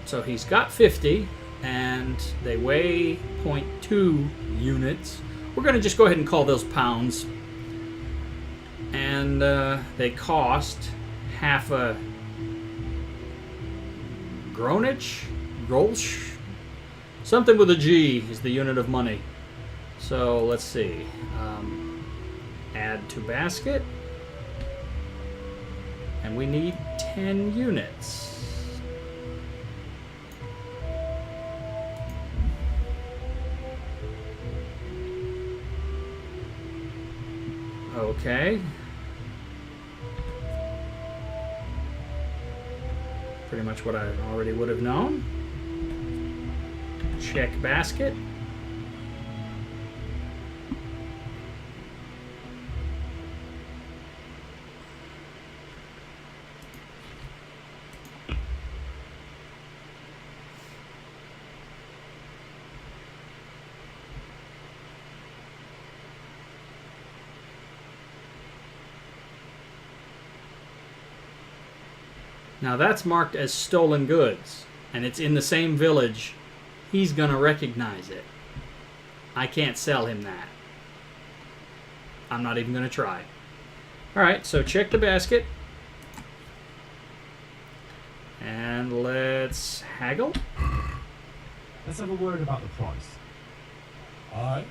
So he's got 50, and they weigh 0.2 units. We're going to just go ahead and call those pounds. And they cost half a Gronich? Grolsch? Something with a G is the unit of money. So let's see. Add to basket. And we need 10 units. Okay. Pretty much what I already would have known. Check basket. Now that's marked as stolen goods, and it's in the same village. He's gonna recognize it. I can't sell him that. I'm not even gonna try. Alright, so check the basket. And let's haggle. Let's have a word about the price. Aye.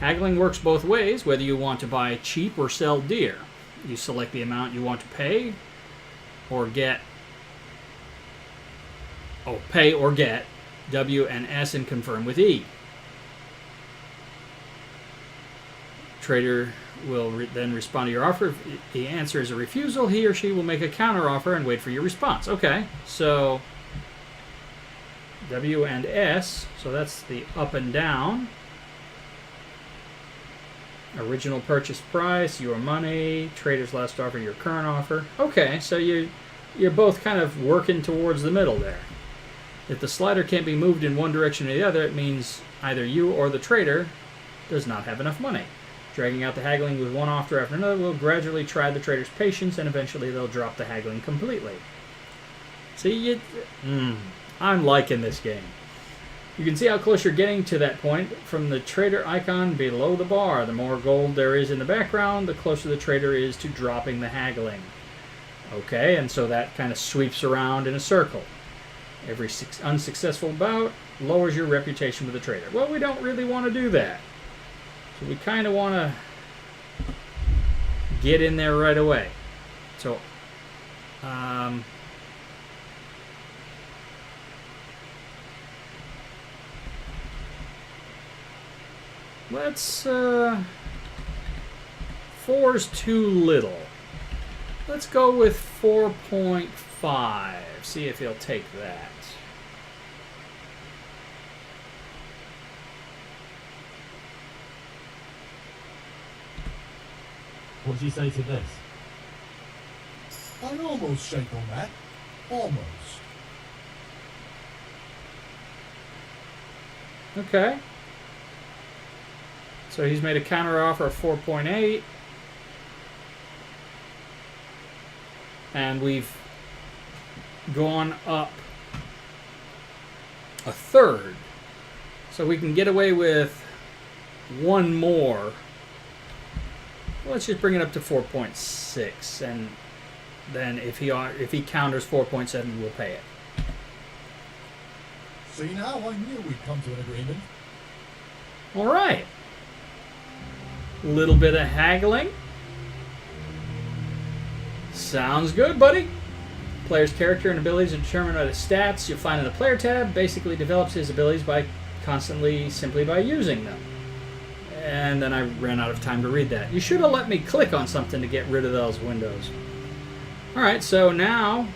Haggling works both ways, whether you want to buy cheap or sell dear. You select the amount you want to pay or get. Oh, pay or get W and S and confirm with E. Trader will then respond to your offer. If the answer is a refusal, he or she will make a counter offer and wait for your response. Okay, so W and S, so that's the up and down. Original purchase price, your money, trader's last offer, your current offer. Okay, so you're both kind of working towards the middle there. If the slider can't be moved in one direction or the other, it means either you or the trader does not have enough money. Dragging out the haggling with one offer after another will gradually try the trader's patience, and eventually they'll drop the haggling completely. See, I'm liking this game. You can see how close you're getting to that point from the trader icon below the bar. The more gold there is in the background, the closer the trader is to dropping the haggling. Okay, and so that kind of sweeps around in a circle. Every unsuccessful bout lowers your reputation with the trader. Well, we don't really want to do that. So we kind of want to get in there right away. So, let's, 4's too little. Let's go with 4.5. See if he'll take that. What do you say to this? I'd almost shake on that. Almost. Okay. So he's made a counter offer of 4.8. And we've gone up a third. So we can get away with one more. Let's just bring it up to 4.6, and then if he counters 4.7, we'll pay it. See, now I knew we'd come to an agreement. All right. A little bit of haggling. Sounds good, buddy. Player's character and abilities are determined by the stats you'll find in the player tab. Basically develops his abilities simply by using them. And then I ran out of time to read that. You should have let me click on something to get rid of those windows. Alright, so now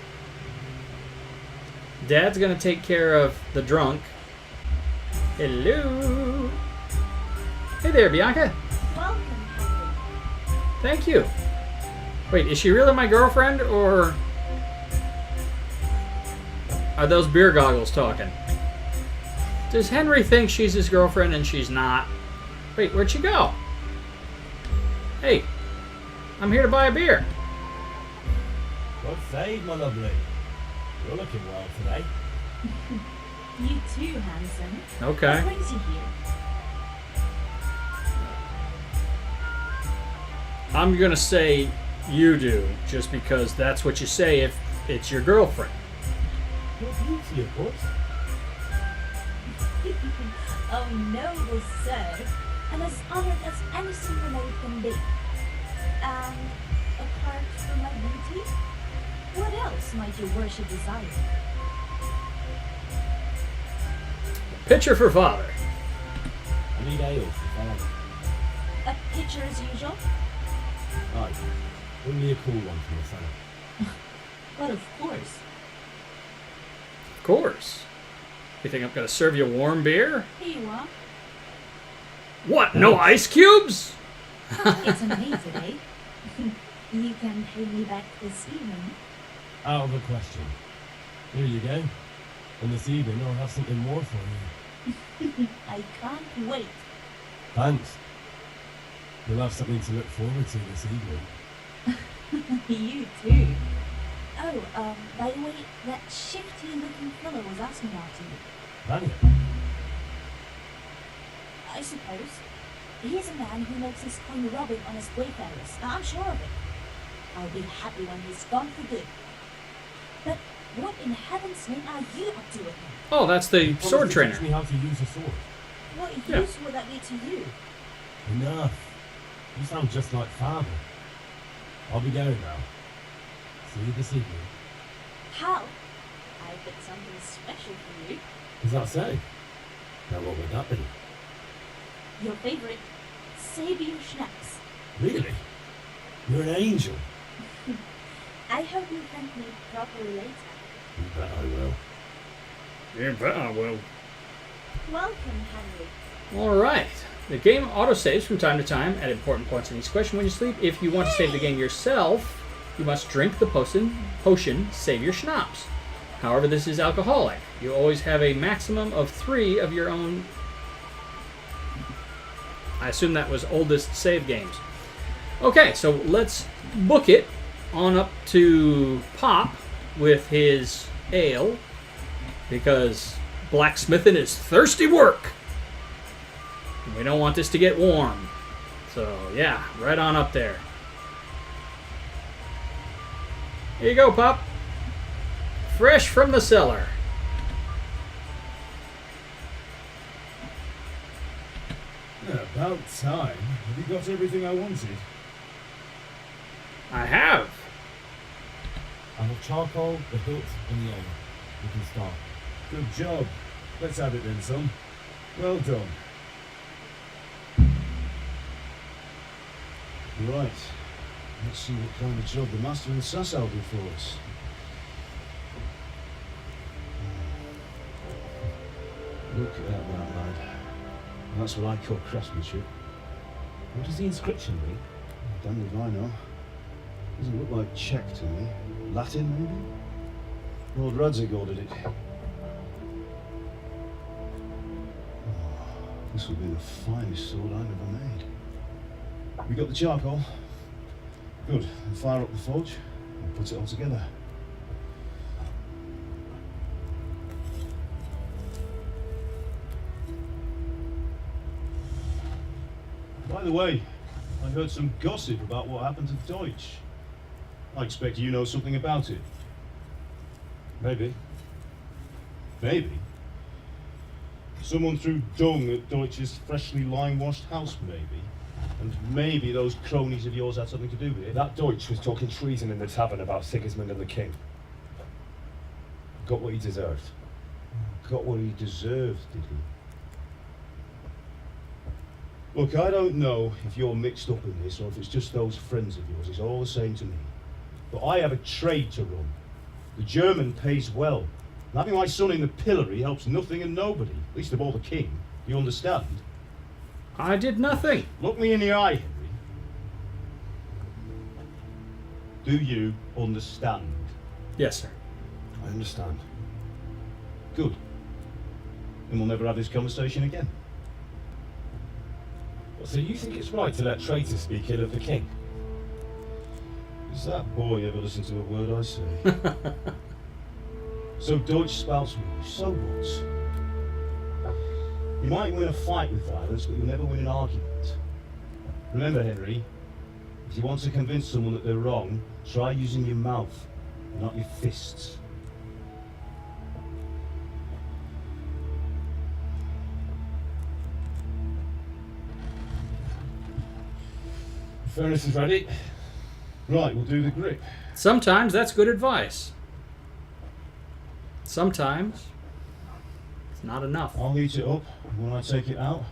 Dad's going to take care of the drunk. Hello. Hey there, Bianca. Welcome, Henry. Thank you. Wait, is she really my girlfriend, or are those beer goggles talking? Does Henry think she's his girlfriend and she's not? Wait, where'd she go? Hey, I'm here to buy a beer. Well saved, my lovely. You're looking well today. You too, handsome. Okay. What brings you here? I'm going to say you do, just because that's what you say if it's your girlfriend. Your beauty, of course. Oh, noble sir. I'm as honored as any single lady can be. And apart from my beauty, what else might your worship desire? Pitcher for father. I need ale for father. A pitcher as usual? Aye. Only a cool one for my son. But of course. Of course. You think I'm going to serve you warm beer? Here you are. What, no ice cubes? It's amazing, eh? You can pay me back this evening. Out of the question. Here you go. And this evening I'll have something more for you. I can't wait. Thanks. You'll have something to look forward to this evening. You too. Oh, by the way, that shifty-looking fellow was asking about you. Daniel? I suppose. He's a man who makes his coin robbing on his wayfarers. I'm sure of it. I'll be happy when he's gone for good. But what in heaven's name are you up to with him? Oh, that's the sword trainer. Teach me how to use a sword. What Yeah. use would that be to you? Enough. You sound just like father. I'll be going now. See you this evening. Hal, I've got something special for you. Is that so? Now what would that be? Your favorite Sabian schnapps. Really? You're an angel. I hope you thank me properly later. You bet I will. You bet I will. Welcome, Henry. Alright. The game autosaves from time to time at important points in each question when you sleep. If you want to save the game yourself, you must drink the potion, save your schnapps. However, this is alcoholic. You always have a maximum of 3 of your own. I assume that was oldest save games. Okay, so let's book it on up to Pop with his ale, because blacksmithing is thirsty work. We don't want this to get warm. So, yeah, right on up there. Here you go, Pop. Fresh from the cellar. About time. Have you got everything I wanted? I have. I have charcoal, the hilt, and the ale. We can start. Good job. Let's have it then, son. Well done. Right. Let's see what kind of job the master and Sass will do for us. Look at that, lad. That's what I call craftsmanship. What does the inscription read? Damn if I know. Doesn't look like Czech to me. Latin, maybe? Lord Radzig ordered it. Oh, this will be the finest sword I've ever made. We got the charcoal? Good. Then fire up the forge and put it all together. By the way, I heard some gossip about what happened to Deutsch. I expect you know something about it. Maybe. Maybe. Someone threw dung at Deutsch's freshly lime-washed house, maybe. And maybe those cronies of yours had something to do with it. That Deutsch was talking treason in the tavern about Sigismund and the king. Got what he deserved. Got what he deserved, did he? Look, I don't know if you're mixed up in this or if it's just those friends of yours. It's all the same to me. But I have a trade to run. The German pays well. And having my son in the pillory helps nothing and nobody, least of all the king. You understand? I did nothing. Look me in the eye, Henry. Do you understand? Yes, sir. I understand. Good. Then we'll never have this conversation again. So you think it's right to let traitors speak ill of the king? Does that boy ever listen to a word I say? So Deutsch spouts me. So what? You might win a fight with violence, but you'll never win an argument. Remember, Henry, if you want to convince someone that they're wrong, try using your mouth, not your fists. Furnace is ready. Right, we'll do the grip. Sometimes that's good advice. Sometimes it's not enough. I'll heat it up, and when I take it out,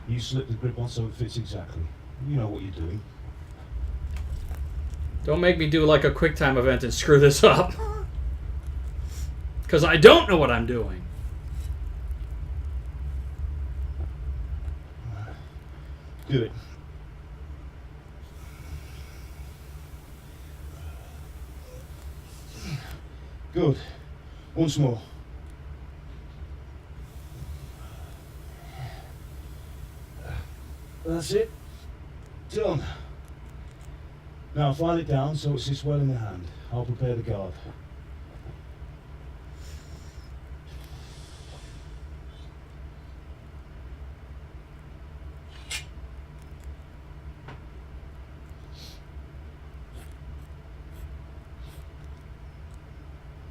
you slip the grip on so it fits exactly. You know what you're doing. Don't make me do like a QuickTime event and screw this up. Because I don't know what I'm doing. Do it. Good. Once more. That's it. Done. Now file it down so it sits well in the hand. I'll prepare the guard.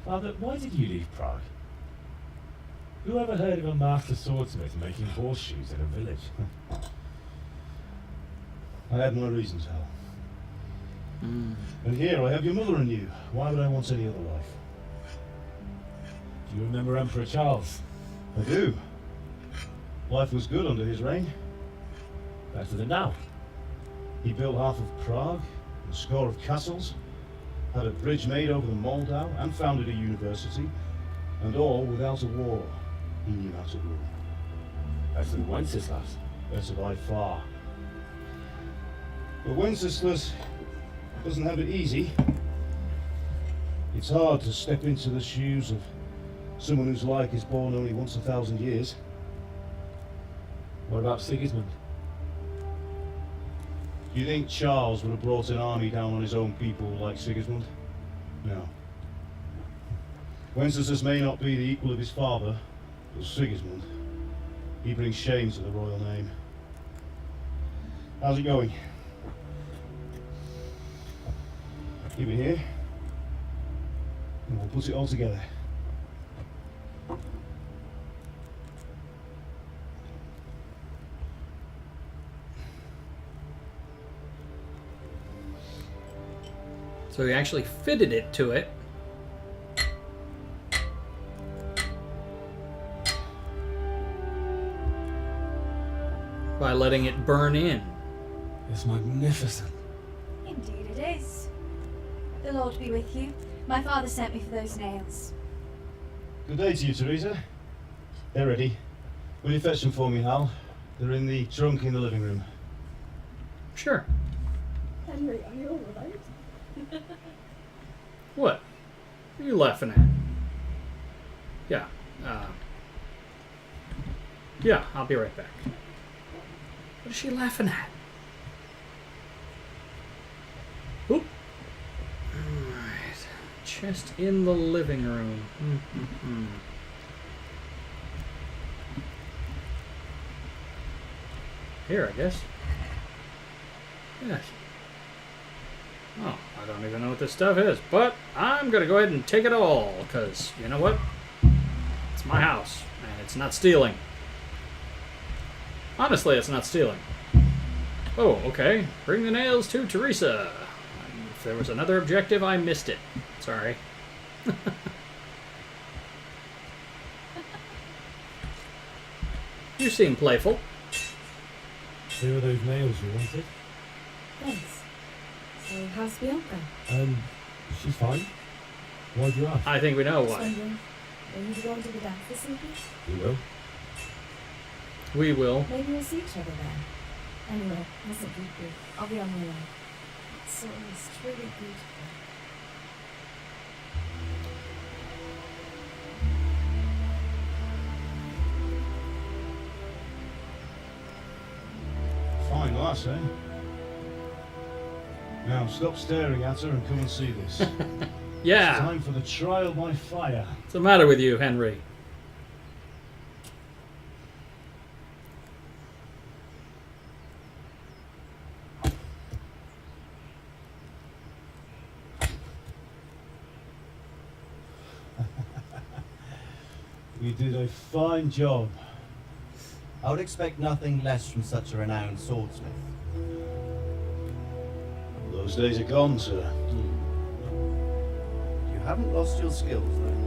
Father, why did you leave Prague? Who ever heard of a master swordsmith making horseshoes in a village? I had my reasons, Hal. Mm. And here I have your mother and you. Why would I want any other life? Do you remember Emperor Charles? I do. Life was good under his reign. Better than now. He built half of Prague, a score of castles, had a bridge made over the Moldau, and founded a university, and all without a war. He knew how to rule. Better than Wenceslas. Better by far. But Wenceslas doesn't have it easy. It's hard to step into the shoes of someone whose like is born only once 1,000 years. What about Sigismund? Do you think Charles would have brought an army down on his own people like Sigismund? No. Wenceslas may not be the equal of his father, but Sigismund, he brings shame to the royal name. How's it going? Keep it here, and we'll put it all together. So he actually fitted it to it. By letting it burn in. It's magnificent. Indeed it is. The Lord be with you. My father sent me for those nails. Good day to you, Teresa. They're ready. Will you fetch them for me, Hal? They're in the trunk in the living room. Sure. Henry, are you alright? What? What are you laughing at? Yeah. Yeah, I'll be right back. What is she laughing at? Oop. Alright. Chest in the living room. Here, I guess. Yes. Oh, I don't even know what this stuff is, but I'm gonna go ahead and take it all, because, you know what? It's my house, and it's not stealing. Honestly, it's not stealing. Oh, okay. Bring the nails to Teresa. If there was another objective, I missed it. Sorry. You seem playful. Here are those nails you wanted. Thanks. So, how's Bianca? She's fine. Why'd you ask? I think we know Just why. wondering, are you going to the dance this evening? We will. We will. Maybe we'll see each other there. Anyway, listen, deeply. I'll be on my way. That song is truly beautiful. Fine lass, eh? Now stop staring at her and come and see this. Yeah. It's time for the trial by fire. What's the matter with you, Henry? You did a fine job. I would expect nothing less from such a renowned swordsmith. Those days are gone, sir. You haven't lost your skills, though.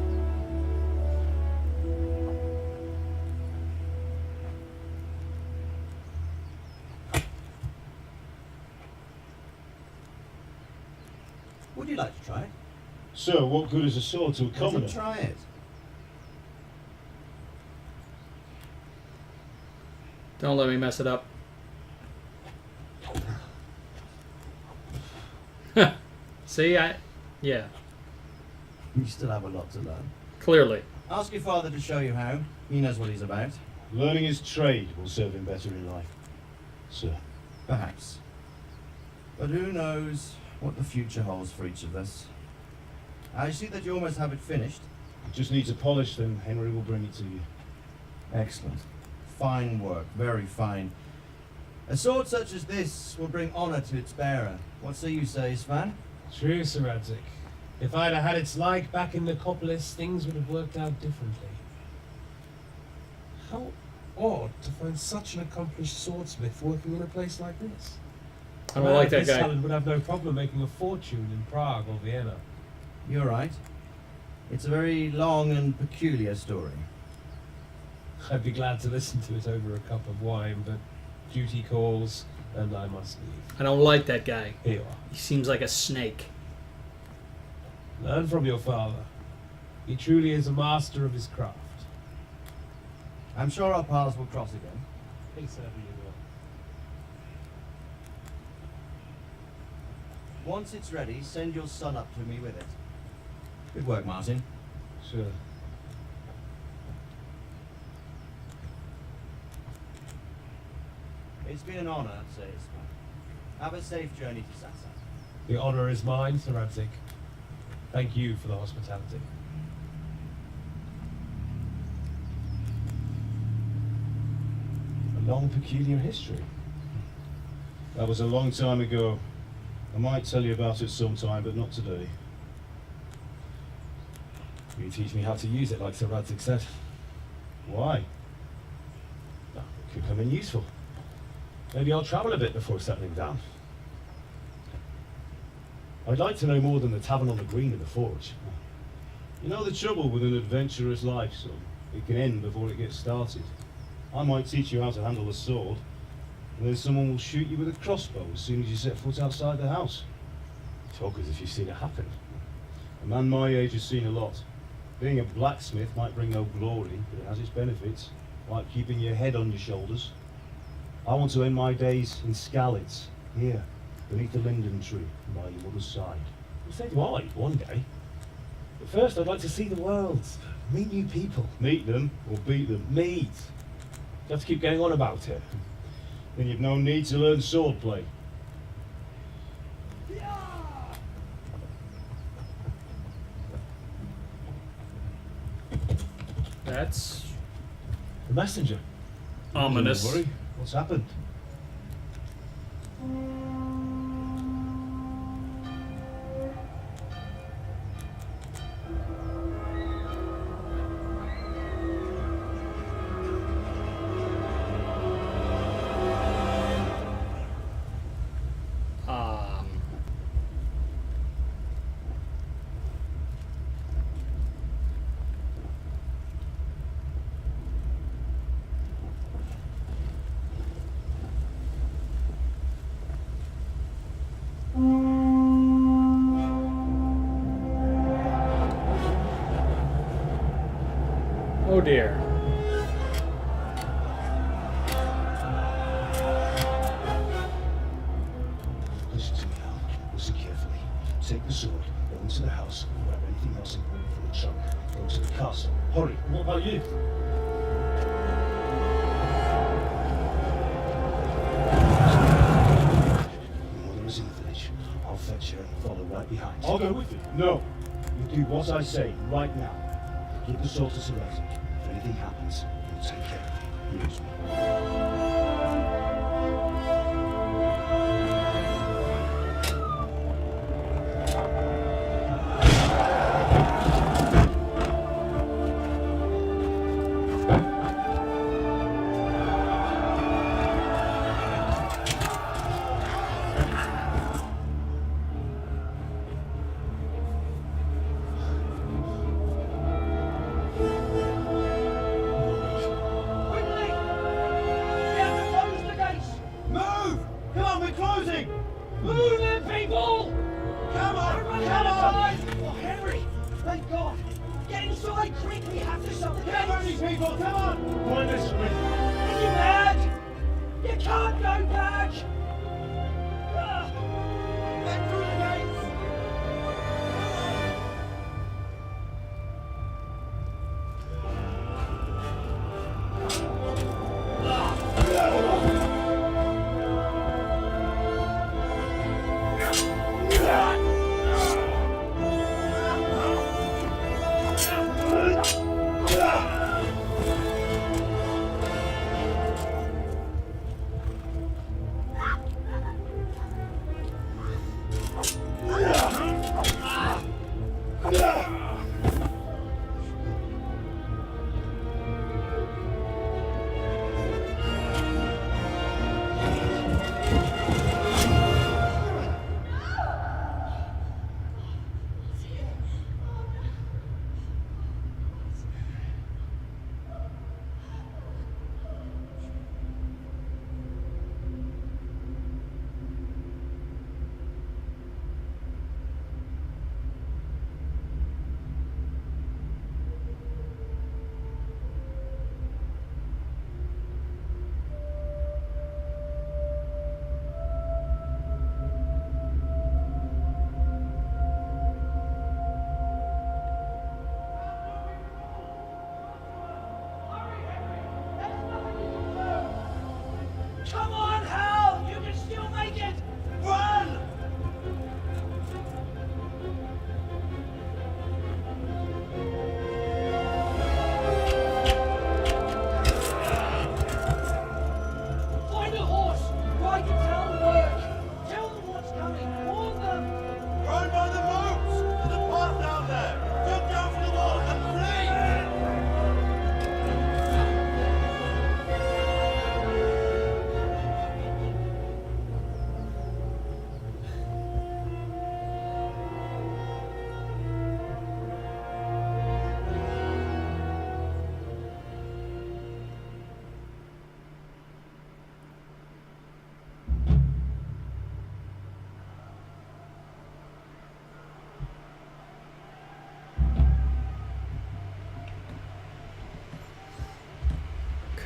Would you like to try it? Sir, what good is a sword to a Let commoner? him try it. Don't let me mess it up. See, yeah, You still have a lot to learn. clearly. Ask your father to show you how. He knows what he's about. Learning his trade will serve him better in life, sir. Perhaps. But who knows what the future holds for each of us. I see that you almost have it finished. You just need to polish them. Henry will bring it to you. Excellent. Fine work, very fine. A sword such as this will bring honour to its bearer. What say you, Svan? True, Sir Radzik. If I'd have had its like back in Nicopolis, things would have worked out differently. How odd to find such an accomplished swordsmith working in a place like this. I don't like that this guy. talent would have no problem making a fortune in Prague or Vienna. You're right. It's a very long and peculiar story. I'd be glad to listen to it over a cup of wine, but duty calls and I must leave. I don't like that guy. Here you are. He seems like a snake. Learn from your father. He truly is a master of his craft. I'm sure our paths will cross again. He certainly will. Once it's ready, send your son up to me with it. Good work, Martin. Sure. It's been an honor, says man. Have a safe journey to Sasa. The honor is mine, Sir Radzik. Thank you for the hospitality. A long, peculiar history. That was a long time ago. I might tell you about it sometime, but not today. Will you teach me how to use it, like Sir Radzik said? Why? Oh, it could come in useful. Maybe I'll travel a bit before settling down. I'd like to know more than the tavern on the green and the forge. You know the trouble with an adventurous life, son? It can end before it gets started. I might teach you how to handle a sword, and then someone will shoot you with a crossbow as soon as you set foot outside the house. Talk as if you've seen it happen. A man my age has seen a lot. Being a blacksmith might bring no glory, but it has its benefits, like keeping your head on your shoulders. I want to end my days in Skalitz, here, beneath the linden tree, by your mother's side. Well, so do I, one day. But first, I'd like to see the world, meet new people. Meet them, or beat them. Meet. You have to keep going on about it. Then you've no need to learn swordplay. That's The messenger. ominous. Don't worry. What's happened? Oh dear. Listen to me now. Listen carefully. Take the sword, go into the house, grab anything else important from the trunk. Go to the castle. Hurry. What about you? Your mother is in the village. I'll fetch her and follow right behind. I'll go with you. No. You do what I say right now. Give the sword to Sir Isaac. If anything happens, he'll take care of you. Use me.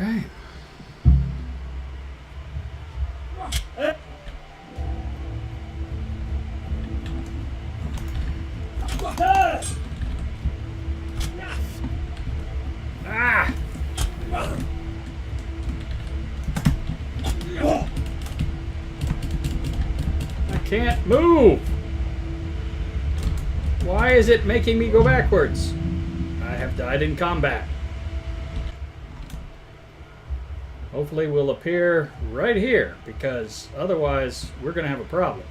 Okay. Ah! I can't move! Why is it making me go backwards? I have died in combat. Hopefully we'll appear right here, because otherwise we're going to have a problem.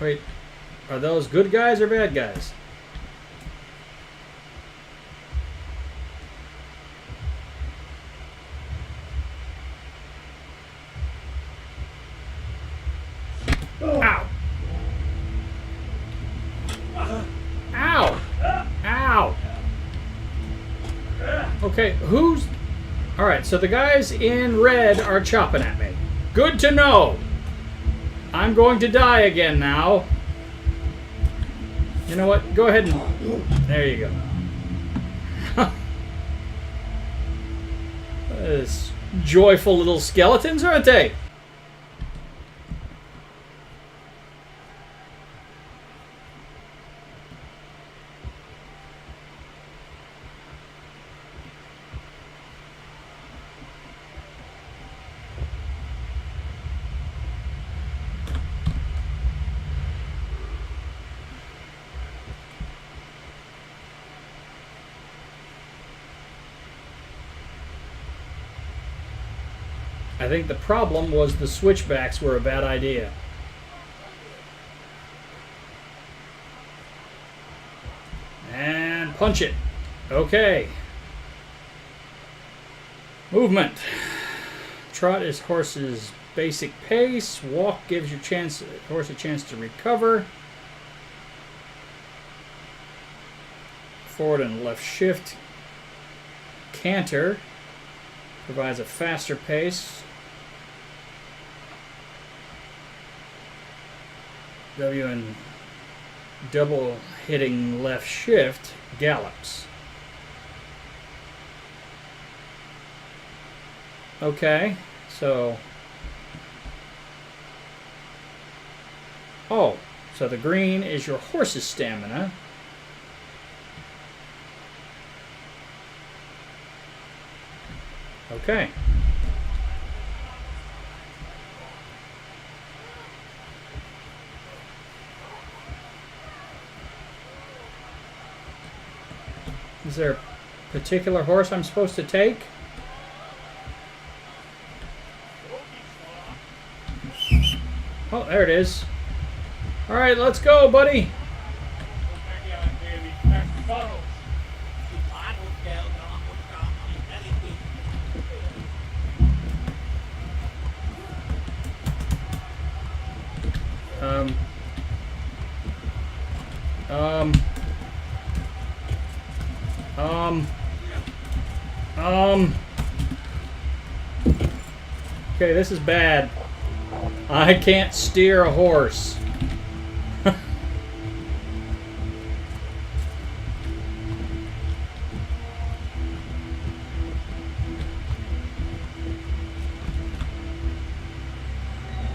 Wait, are those good guys or bad guys? Ow! Ow! Ow! Okay, who's... Alright, so the guys in red are chopping at me. Good to know! I'm going to die again now. You know what? Go ahead and... There you go. Those joyful little skeletons, aren't they? I think the problem was the switchbacks were a bad idea. And punch it. Okay. Movement. Trot is horse's basic pace. Walk gives your horse a chance to recover. Forward and left shift. Canter provides a faster pace. W and double hitting left shift gallops. Okay, so... Oh, so the green is your horse's stamina. Okay. Is there a particular horse I'm supposed to take? Oh, there it is. All right, let's go, buddy. Okay, this is bad. I can't steer a horse.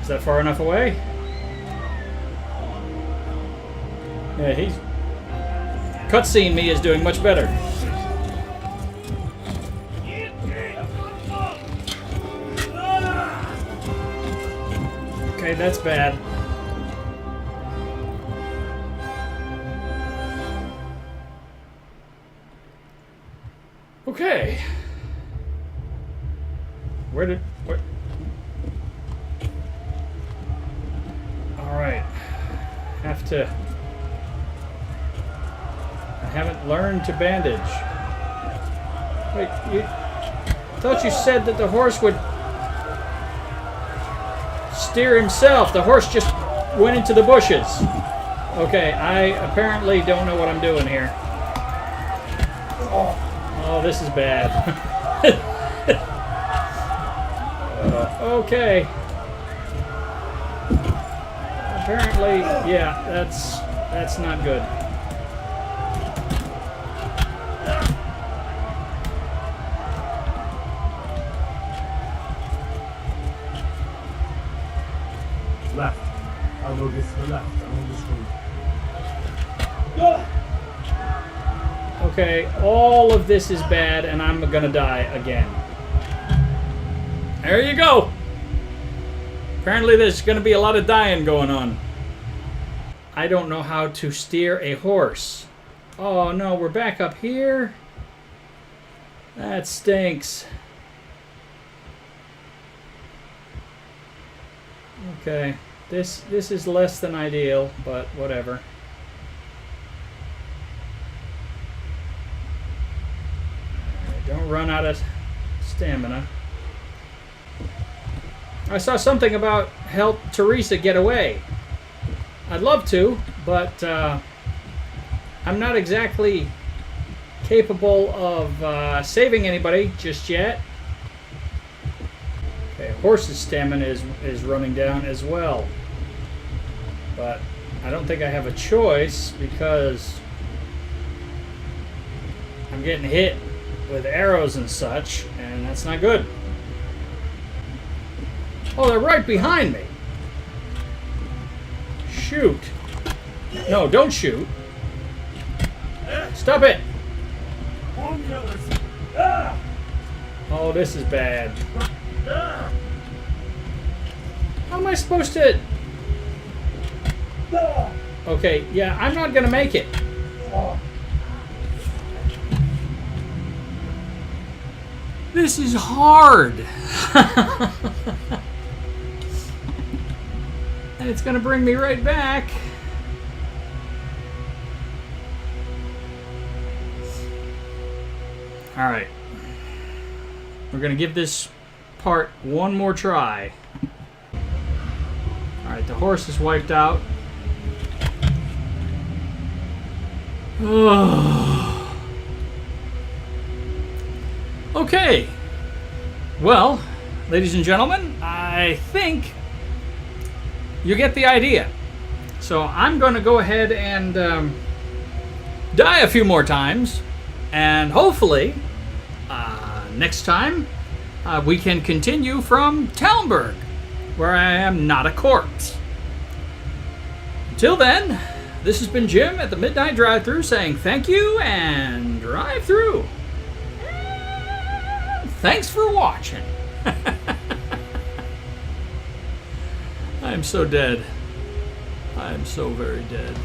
Is that far enough away? Yeah, he's... Cutscene me is doing much better. Okay, that's bad. Okay. Where? Alright. Have to... I haven't learned to bandage. Wait, I thought you said that the horse would steer himself. The horse just went into the bushes. Okay, I apparently don't know what I'm doing here. Oh, this is bad. Okay. Apparently, yeah, that's not good. Left. I'll go this to the left. I'm on the screen. Okay, all of this is bad, and I'm gonna die again. There you go. Apparently there's gonna be a lot of dying going on. I don't know how to steer a horse. Oh no, we're back up here. That stinks. Okay, this is less than ideal, but whatever. Alright, don't run out of stamina. I saw something about help Teresa get away. I'd love to, but I'm not exactly capable of saving anybody just yet. Okay, horse's stamina is running down as well. But I don't think I have a choice because I'm getting hit with arrows and such, and that's not good. Oh, they're right behind me. Shoot. No, don't shoot. Stop it. Oh, this is bad. How am I supposed to... Okay, yeah, I'm not gonna make it. This is hard. And it's gonna bring me right back. Alright. We're gonna give this part one more try. Alright, the horse is wiped out. Okay. Well, ladies and gentlemen, I think you get the idea. So I'm going to go ahead and die a few more times, and hopefully next time we can continue from Talmberg, where I am not a corpse. Until then, this has been Jim at the Mid-Nite Drive-Thru saying thank you and drive through. Thanks for watching. I am so dead. I am so very dead.